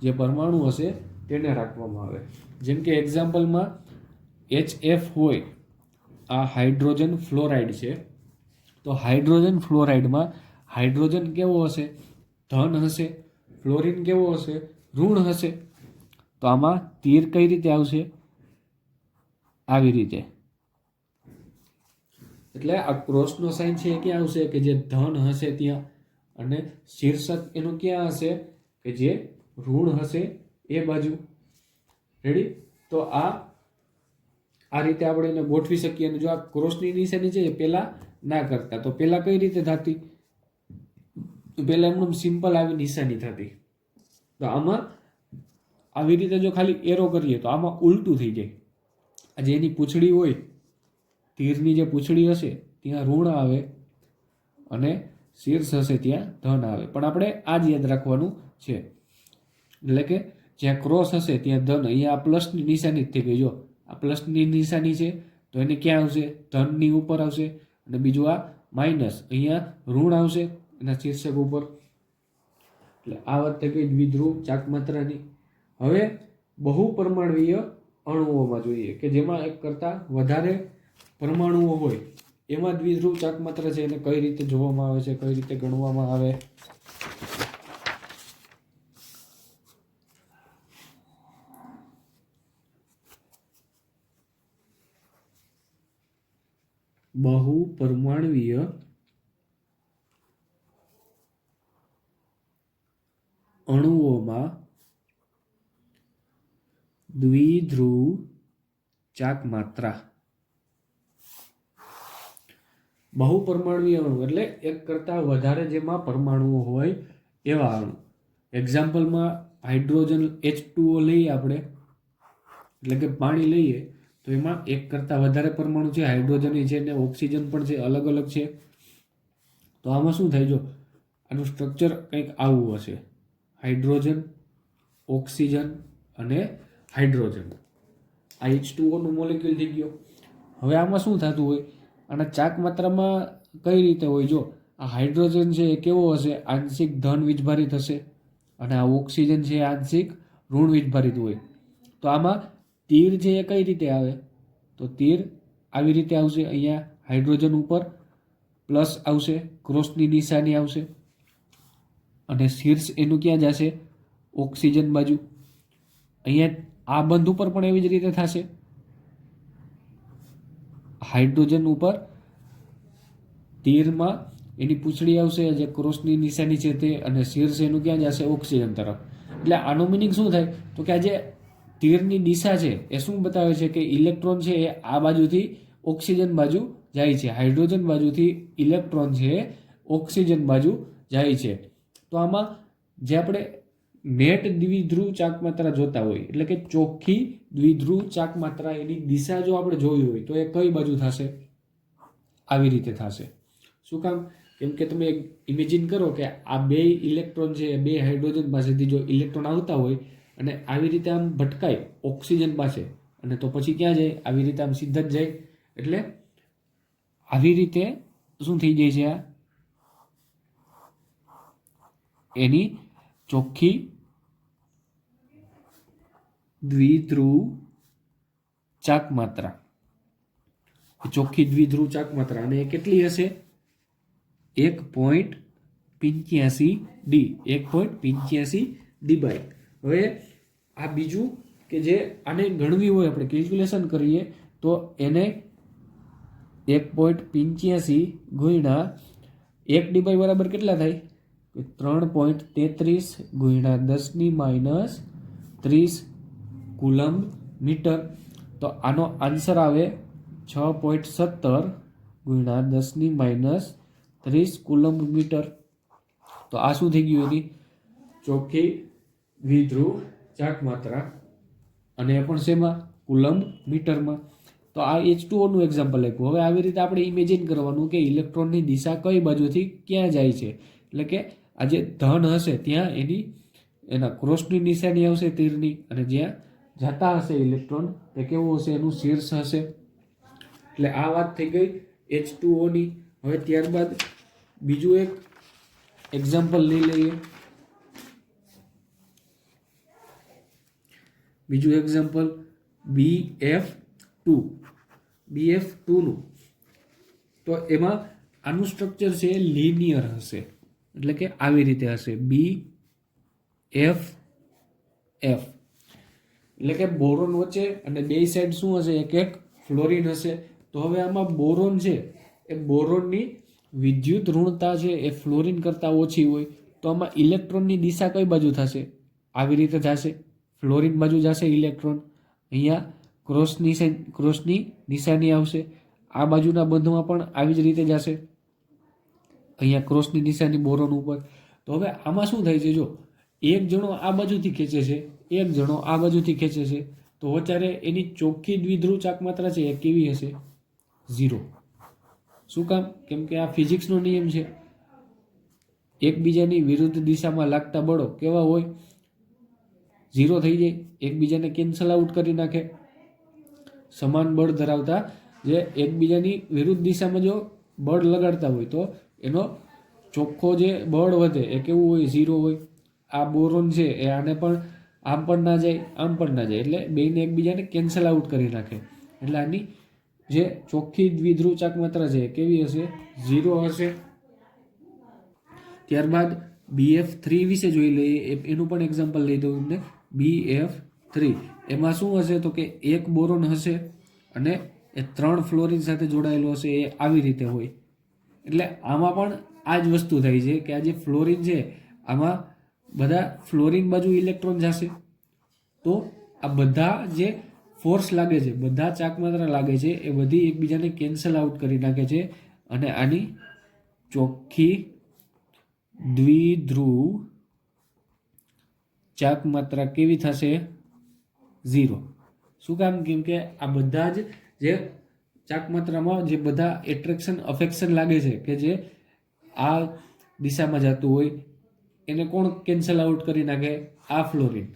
[SPEAKER 1] જે પરમાણુ હશે તેને રાખવામાં આવે. જેમ કે એક્ઝામ્પલમાં HF હોય, આ હાઇડ્રોજન ફ્લોરાઇડ છે. તો હાઇડ્રોજન ફ્લોરાઇડમાં હાઇડ્રોજન કેવો હશે? ધન હશે. ફ્લોરિન કેવો હશે? ઋણ હશે. તો આમાં તીર કઈ રીતે આવશે? આવી રીતે. એટલે આ ક્રોસનો સાઇન છે એ ક્યાં આવશે? કે જે ધન હશે ત્યાં. અને શીર્ષક એનું ક્યાં હશે? કે જે ઋણ હશે એ બાજુ. રેડી? તો આ રીતે આપણે એને ગોઠવી શકીએ. અને જો આ ક્રોસની નિશાની છે એ પહેલા ના કરતા તો પહેલા કઈ રીતે થતી? પહેલા એમનું સિમ્પલ આવી નિશાની થતી. તો આમાં આવી રીતે જો ખાલી એરો કરીએ તો આમાં ઉલટું થઈ જાય. આ જે એની પૂંછડી હોય, તીરની જે પૂંછડી હશે ત્યાં ઋણ આવે અને શીર્ષ હશે ત્યાં ધન આવે. પણ આપણે આ જ યાદ રાખવાનું છે. એટલે કે જ્યાં ક્રોસ હશે ત્યાં ધન. અહીંયા આ પ્લસની નિશાની જ થઈ ગઈ. જો આ પ્લસની નિશાની છે તો એને ક્યાં આવશે? ધનની ઉપર આવશે. અને બીજું આ માઇનસ, અહીંયા ઋણ આવશે એના શીર્ષક ઉપર. એટલે આ વાત થઈ ગઈ દ્વિધ્રુવ ચાકમાત્રાની. હવે બહુ પરમાણ્વીય અણુઓમાં જોઈએ કે જેમાં એક કરતાં વધારે પરમાણુઓ હોય એમાં દ્વિધ્રુવ ચાકમાત્ર છે એને કઈ રીતે જોવામાં આવે છે, કઈ રીતે ગણવામાં આવે? બહુ પરમાણવીય અણુઓમાં દ્વિધ્રુવ ચાકમાત્રા. બહુ પરમાણવીય અણુ એટલે એક કરતાં વધારે જેમાં પરમાણુઓ હોય એવા અણુ. એક્ઝામ્પલમાં હાઇડ્રોજન H2O લઈએ આપણે, એટલે કે પાણી લઈએ તો એમાં એક કરતાં વધારે પરમાણુ છે, હાઇડ્રોજન છે ને ઓક્સિજન પણ છે, અલગ અલગ છે. તો આમાં શું થાય? જો આનું સ્ટ્રક્ચર કંઈક આવું હશે: હાઇડ્રોજન, ઓક્સિજન અને હાઇડ્રોજન. આ H2O નું મોલેક્યુલ થઈ ગયો. હવે આમાં શું થતું હોય? આના ચાકમાત્રામાં કઈ રીતે હોય? જો આ હાઇડ્રોજન છે એ કેવો હશે? આંશિક ધન વીજભારિત હશે, અને આ ઓક્સિજન છે એ આંશિક ઋણ વીજભારિત હોય. તો આમાં તીર છે એ કઈ રીતે આવે? તો તીર આવી રીતે આવશે. અહીંયા હાઇડ્રોજન ઉપર પ્લસ આવશે, ક્રોસની નિશાની આવશે, અને શીર્ષ એનું ક્યાં જશે? ઓક્સિજન બાજુ. અહીંયા આ બંધ ઉપર પણ એવી જ રીતે થશે. હાઇડ્રોજન ઉપર તીરમાં એની પૂંછડી આવશે, જે ક્રોસની નિશાની છે તે, અને શીર્ષ એનું ક્યાં જશે? ઓક્સિજન તરફ. એટલે આનો મિનિંગ શું થાય? તો કે આ જે તીરની દિશા છે એ શું બતાવે છે? કે ઇલેક્ટ્રોન છે એ આ બાજુથી ઓક્સિજન બાજુ જાય છે, હાઇડ્રોજન બાજુથી ઇલેક્ટ્રોન છે એ ઓક્સિજન બાજુ જાય છે. તો આમાં જે આપણે નેટ દ્વિધ્રુવ ચાકમાત્રા જોતા હોય, એટલે કે ચોખ્ખી દ્વિધ્રુવ ચાકમાત્રા, એની દિશા જો આપણે જોઈ હોય તો એ કઈ બાજુ થશે? આવી રીતે થશે. શું કામ? કેમ કે તમે ઇમેજિન કરો કે આ બે ઇલેક્ટ્રોન છે, બે હાઇડ્રોજન પાસેથી જો ઇલેક્ટ્રોન આવતા હોય અને આવી રીતે આમ ભટકાય ઓક્સિજન પાસે, અને તો પછી ક્યાં જાય? આવી રીતે આમ સીધા જ જાય. એટલે આવી રીતે શું થઈ જાય છે? આ એની ચોખ્ખી દ્વિધ્રુવ ચાકમાત્રા. ચોખ્ખી દ્વિધ્રુવ ચાકમાત્રા, અને એ કેટલી હશે? 1.85 ડી, 1.85 ડી/. હવે આ બીજું કે જે આને ગણવી હોય, આપણે કેલ્ક્યુલેશન કરીએ તો એને 1.85 ગુણ્યા 1 ડી/, બરાબર કેટલા થાય? 3.33 ગુણ્યા 10⁻³ કુલમ્બ મીટર. તો આનો આન્સર આવે 6.17 ગુણ્યા 10⁻³ કુલમ્બ મીટર. તો આ શું થઈ ગયું? એની ચોખ્ખી દ્વિધ્રુવ ચાકમાત્રા, અને એ પણ શેમાં? કુલમ્બ મીટરમાં. તો આ H2O નું એક્ઝામ્પલ આપ્યું. હવે આવી રીતે આપણે ઇમેજિન કરવાનું કે ઇલેક્ટ્રોનની દિશા કઈ બાજુથી ક્યાં જાય છે. એટલે કે આ જે ધન હશે ત્યાં એના ક્રોસની નિશાની આવશે તીરની, અને જ્યાં જતા હશે ઇલેક્ટ્રોન તે કેવું હશે? એનું શીર્ષ હશે. એટલે આ વાત થઈ ગઈ H2O ની. હવે ત્યારબાદ બીજું એક એક્ઝામ્પલ લઈ લઈએ. બીજું એક્ઝામ્પલ BF2 નું. તો એમાં આનું સ્ટ્રક્ચર છે લિનિયર હશે, એટલે કે આવી રીતે હશે BF. એટલે કે બોરોન વચ્ચે અને બે સાઈડ શું હશે? એક ફ્લોરિન હશે. તો હવે આમાં બોરોન છે એ બોરોનની વિદ્યુત ઋણતા છે એ ફ્લોરિન કરતાં ઓછી હોય. તો આમાં ઇલેક્ટ્રોનની દિશા કઈ બાજુ થશે? આવી રીતે થશે, ફ્લોરિન બાજુ જશે ઇલેક્ટ્રોન. અહીંયા ક્રોસની નિશાની આવશે. આ બાજુના બંધમાં પણ આવી જ રીતે જશે. અહીંયા ક્રોસની નિશાની બોરોન ઉપર. તો હવે આમાં શું થાય છે? જો એક જણો આ બાજુથી ખેંચે છે, એક જણો આ બાજુથી ખેંચે છે, તો અત્યારે એની ચોખ્ખી દ્વિધ્રુવ ચાકમાત્રા છે એ કેવી હશે? 0. શું કામ? કેમ કે આ ફિઝિક્સનો નિયમ છે. એકબીજાની વિરુદ્ધ દિશામાં લાગતા બળો કેવા હોય? 0 થઈ જાય, એકબીજાને કેન્સલ આઉટ કરી નાખે. સમાન બળ ધરાવતા જે એકબીજાની વિરુદ્ધ દિશામાં જો બળ લગાડતા હોય તો એનો ચોખ્ખો જે બળ વધે એ કેવું હોય? 0 હોય. આ બોરોન છે એ આને પણ આમ પણ ના જાય, આમ પણ ના જાય, એટલે બેને એકબીજાને કેન્સલ આઉટ કરી નાખે. એટલે આની જે ચોખ્ખી દ્વિધ્રુવ ચાક માત્રા છે કેવી હશે? 0 હશે. ત્યારબાદ BF3 વિશે જોઈ લઈએ. એનું પણ એક્ઝામ્પલ લઈ દઉં તમને. BF3 એમાં શું હશે તો કે એક બોરોન હશે અને એ 3 ફ્લોરિન સાથે જોડાયેલો હશે. એ આવી રીતે હોય. એટલે આમાં પણ આ જ વસ્તુ થાય છે કે આ જે ફ્લોરિન છે આમાં બધા ફ્લોરિન બાજુ ઇલેક્ટ્રોન જશે. તો આ બધા જે ફોર્સ લાગે છે, બધા ચાક માત્રા લાગે છે, એ બધી એકબીજાને કેન્સલ આઉટ કરી નાખે છે અને આની ચોખ્ખી દ્વિધ્રુવ ચાક માત્રા કેવી થશે? 0. શું કામ? કેમ કે આ બધા જ જે ચાક માત્રામાં જે બધા એટ્રેક્શન અફેક્શન લાગે છે કે જે આ દિશામાં જતું હોય એને કોણ કેન્સલ આઉટ કરી નાખે? આ ફ્લોરિન.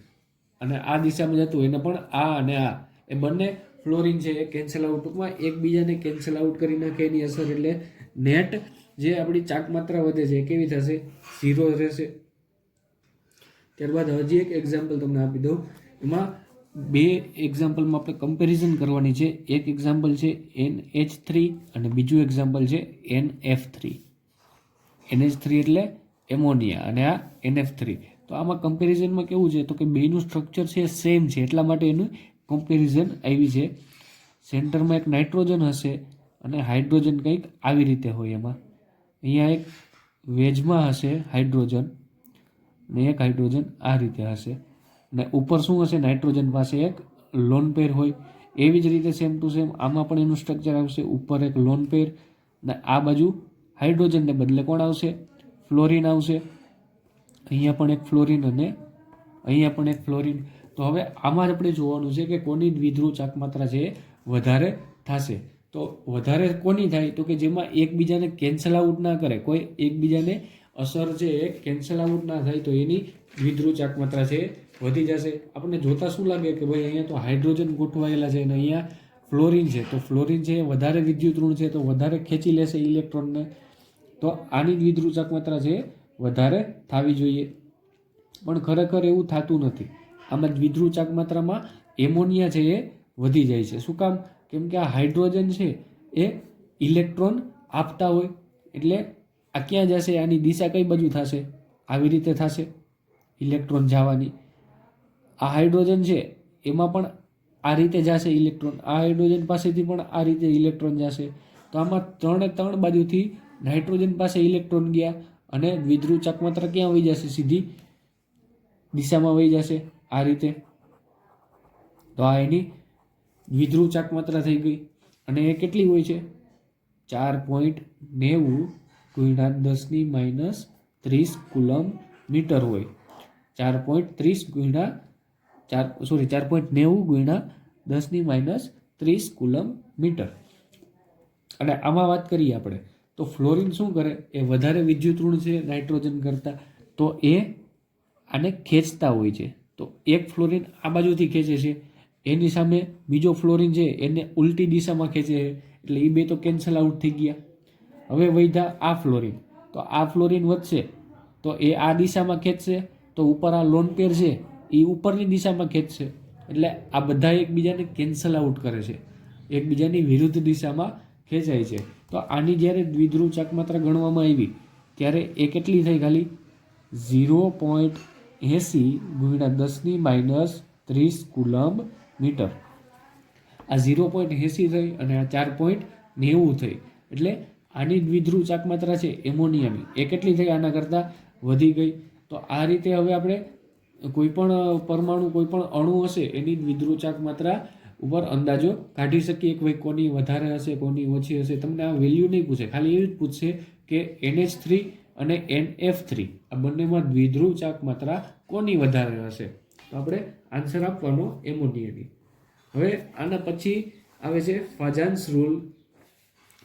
[SPEAKER 1] અને આ દિશામાં જતું હોય એને પણ આ અને આ એ બંને ફ્લોરિન છે એ કેન્સલ આઉટ, ટૂંકમાં એકબીજાને કેન્સલ આઉટ કરી નાખે એની અસર. એટલે નેટ જે આપણી ચાક માત્રા વધે છે એ કેવી થશે? 0 રહેશે. ત્યારબાદ હજી એક એક્ઝામ્પલ તમને આપી દઉં. એમાં બે એક્ઝામ્પલમાં આપણે કમ્પેરિઝન કરવાની છે. એક એક્ઝામ્પલ છે NH3 અને બીજું એક્ઝામ્પલ છે NF3. NH3 એટલે એમોનિયા અને આ NF3. તો આમાં કમ્પેરિઝનમાં કેવું છે તો કે બેનું સ્ટ્રક્ચર છે સેમ છે, એટલા માટે એનું કમ્પેરિઝન આવી છે. સેન્ટરમાં એક નાઇટ્રોજન હશે અને હાઇડ્રોજન કંઈક આવી રીતે હોય. એમાં અહીંયા એક વેજમાં હશે હાઇડ્રોજન અને એક હાઇડ્રોજન આ રીતે હશે. અને ઉપર શું હશે? નાઇટ્રોજન પાસે એક લોન પેર હોય. એવી જ રીતે સેમ ટુ સેમ આમાં પણ એનું સ્ટ્રક્ચર આવશે. ઉપર એક લોન પેર અને આ બાજુ હાઇડ્રોજનને બદલે કોણ આવશે? ફ્લોરિન આવશે. અહીંયા પણ એક ફ્લોરિન અને અહીંયા પણ એક ફ્લોરિન. તો હવે આમાં જ આપણે જોવાનું છે કે કોની દ્વિધ્રુવ ચાક માત્રા છે એ વધારે થશે. તો વધારે કોની થાય તો કે જેમાં એકબીજાને કેન્સલ આઉટ ના કરે, કોઈ એકબીજાને અસર છે એ કેન્સલ આઉટ ના થાય, તો એની દ્વિધ્રુવ ચાક માત્રા છે વધી જશે. આપણને જોતા શું લાગે કે ભાઈ અહીંયા તો હાઇડ્રોજન ગોઠવાયેલા છે અને અહીંયા ફ્લોરિન છે, તો ફ્લોરિન છે એ વધારે વિદ્યુત ઋણ છે તો વધારે ખેંચી લેશે ઇલેક્ટ્રોનને. તો આની દ્વિધ્રુવ ચાક માત્રા છે વધારે થવી જોઈએ. પણ ખરેખર એવું થતું નથી. આમાં દ્વિધ્રુવ ચાક માત્રામાં એમોનિયા છે એ વધી જાય છે. શું કામ? કેમ કે આ હાઇડ્રોજન છે એ ઇલેક્ટ્રોન આપતા હોય. એટલે આ ક્યાં જશે? આની દિશા કઈ બાજુ થશે? આવી રીતે થશે ઇલેક્ટ્રોન જવાની. આ હાઇડ્રોજન છે એમાં પણ આ રીતે જશે ઇલેક્ટ્રોન. આ હાઇડ્રોજન પાસેથી પણ આ રીતે ઇલેક્ટ્રોન જશે. તો આમાં ત્રણ બાજુથી નાઇટ્રોજન પાસે ઇલેક્ટ્રોન ગયા અને દ્વિધ્રુવ ચાક માત્રા ક્યાં વહી જશે? સીધી દિશામાં વહી જશે આ રીતે. તો આ એની દ્વિધ્રુવ ચાક માત્રા થઈ ગઈ. અને એ કેટલી હોય છે? 4.90 × 10⁻³ કુલમ મીટર હોય. 4.90 × 10⁻³ કુલમ મીટર. અને આમાં વાત કરીએ આપણે તો ફ્લોરિન શું કરે? એ વધારે વિદ્યુત ઋણ છે નાઇટ્રોજન કરતાં, તો એ આને ખેંચતા હોય છે. તો એક ફ્લોરિન આ બાજુથી ખેંચે છે, એની સામે બીજો ફ્લોરિન છે એને ઉલટી દિશામાં ખેંચે છે. એટલે એ બે તો કેન્સલ આઉટ થઈ ગયા. હવે વધ્યા આ ફ્લોરિન. તો આ ફ્લોરિન વધશે તો એ આ દિશામાં ખેંચશે, તો ઉપર આ લોન પેર છે એ ઉપરની દિશામાં ખેંચશે. એટલે આ બધા એકબીજાને કેન્સલ આઉટ કરે છે, એકબીજાની વિરુદ્ધ દિશામાં ખેંચાય છે. તો આની જ્યારે દ્વિધ્રુવ ચાક માત્રા ગણવામાં આવી ત્યારે એ કેટલી થઈ? ખાલી 0.80 × 10⁻³ કુલમ મીટર. આ 0.80 થઈ અને આ 4.90 થઈ. એટલે આની દ્વિધ્રુવ ચાક માત્રા છે એમોનિયાની એ કેટલી થઈ? આના કરતાં વધી ગઈ. તો આ રીતે હવે આપણે કોઈ પણ પરમાણુ, કોઈ પણ અણુ હશે એની દ્વિધ્રુવ ચાક માત્રા ઉપર અંદાજો કાઢી શકીએ કે ભાઈ કોની વધારે હશે, કોની ઓછી હશે. તમને આ વેલ્યુ નહીં પૂછે, ખાલી એવું જ પૂછશે કે NH3 અને NF3 આ બંનેમાં દ્વિધ્રુવ ચાક માત્રા કોની વધારે હશે. તો આપણે આન્સર આપવાનો એમોનિયાની. હવે આના પછી આવે છે ફાજાન્સ રૂલ.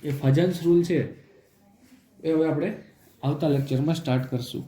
[SPEAKER 1] એ ફાજાન્સ રૂલ છે એ હવે આપણે આવતા લેક્ચરમાં સ્ટાર્ટ કરશું.